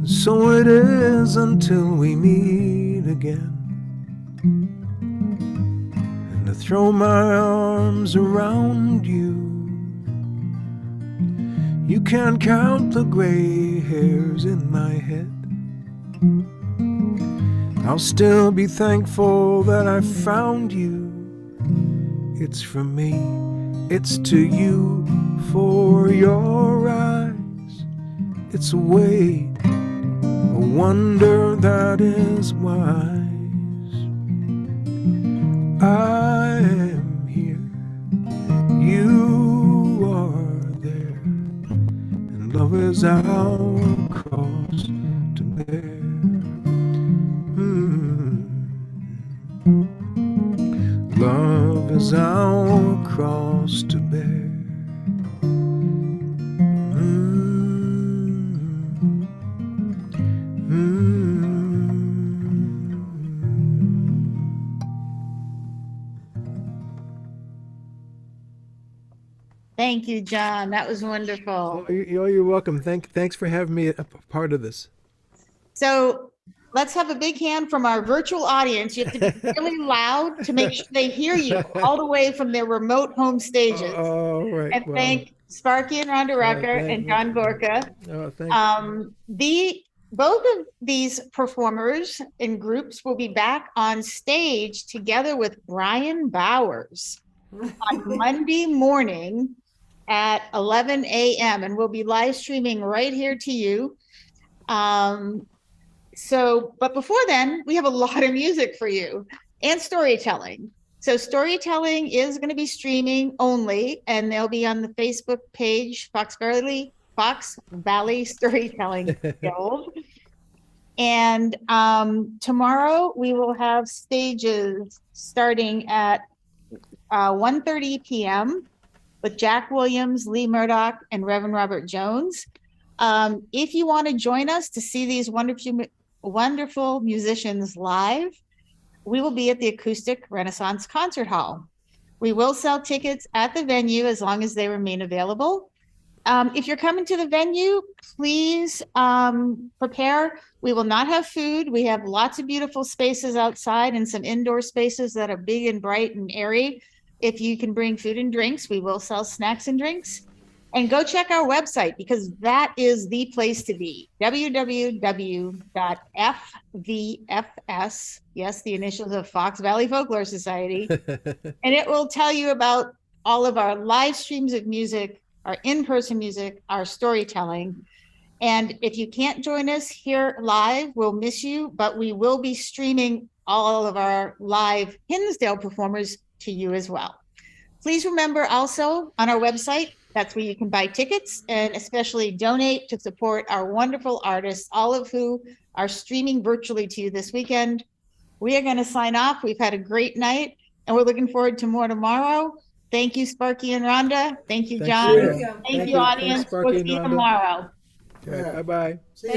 So it is until we meet again, and I throw my arms around you. You can't count the gray hairs in my head. I'll still be thankful that I found you. It's from me, it's to you for your eyes. It's a wait, a wonder that is wise. I am here, you are there, and love is our cross to bear. Love is our cross to bear. Thank you, John. That was wonderful. Oh, you're welcome. Thanks for having me a part of this. So let's have a big hand from our virtual audience. You have to be really loud to make sure they hear you all the way from their remote home stages. Oh, right. And thank Sparky and Rhonda Rucker and John Gorka. Oh, thank Both of these performers and groups will be back on stage together with Brian Bowers. on Monday morning at 11 a.m. and we'll be live streaming right here to you. But before then, we have a lot of music for you and storytelling. So storytelling is going to be streaming only, and they'll be on the Facebook page, Fox Valley Storytelling Guild. And tomorrow we will have stages starting at 1:30 p.m. with Jack Williams, Lee Murdoch, and Reverend Robert Jones. If you want to join us to see these wonderful musicians live, we will be at the Acoustic Renaissance Concert Hall. We will sell tickets at the venue as long as they remain available. If you're coming to the venue, please prepare. We will not have food. We have lots of beautiful spaces outside and some indoor spaces that are big and bright and airy. If you can bring food and drinks, we will sell snacks and drinks. And go check our website because that is the place to be. www.fvfs, yes, the initials of Fox Valley Folklore Society. And it will tell you about all of our live streams of music, our in-person music, our storytelling. And if you can't join us here live, we'll miss you, but we will be streaming all of our live Hinsdale performers to you as well. Please remember also on our website, that's where you can buy tickets and especially donate to support our wonderful artists, all of who are streaming virtually to you this weekend. We are going to sign off. We've had a great night and we're looking forward to more tomorrow. Thank you, Sparky and Rhonda. Thank you, John. you. Thank you, audience. Thanks, Sparky We'll and see you Rhonda. tomorrow. Okay, bye-bye.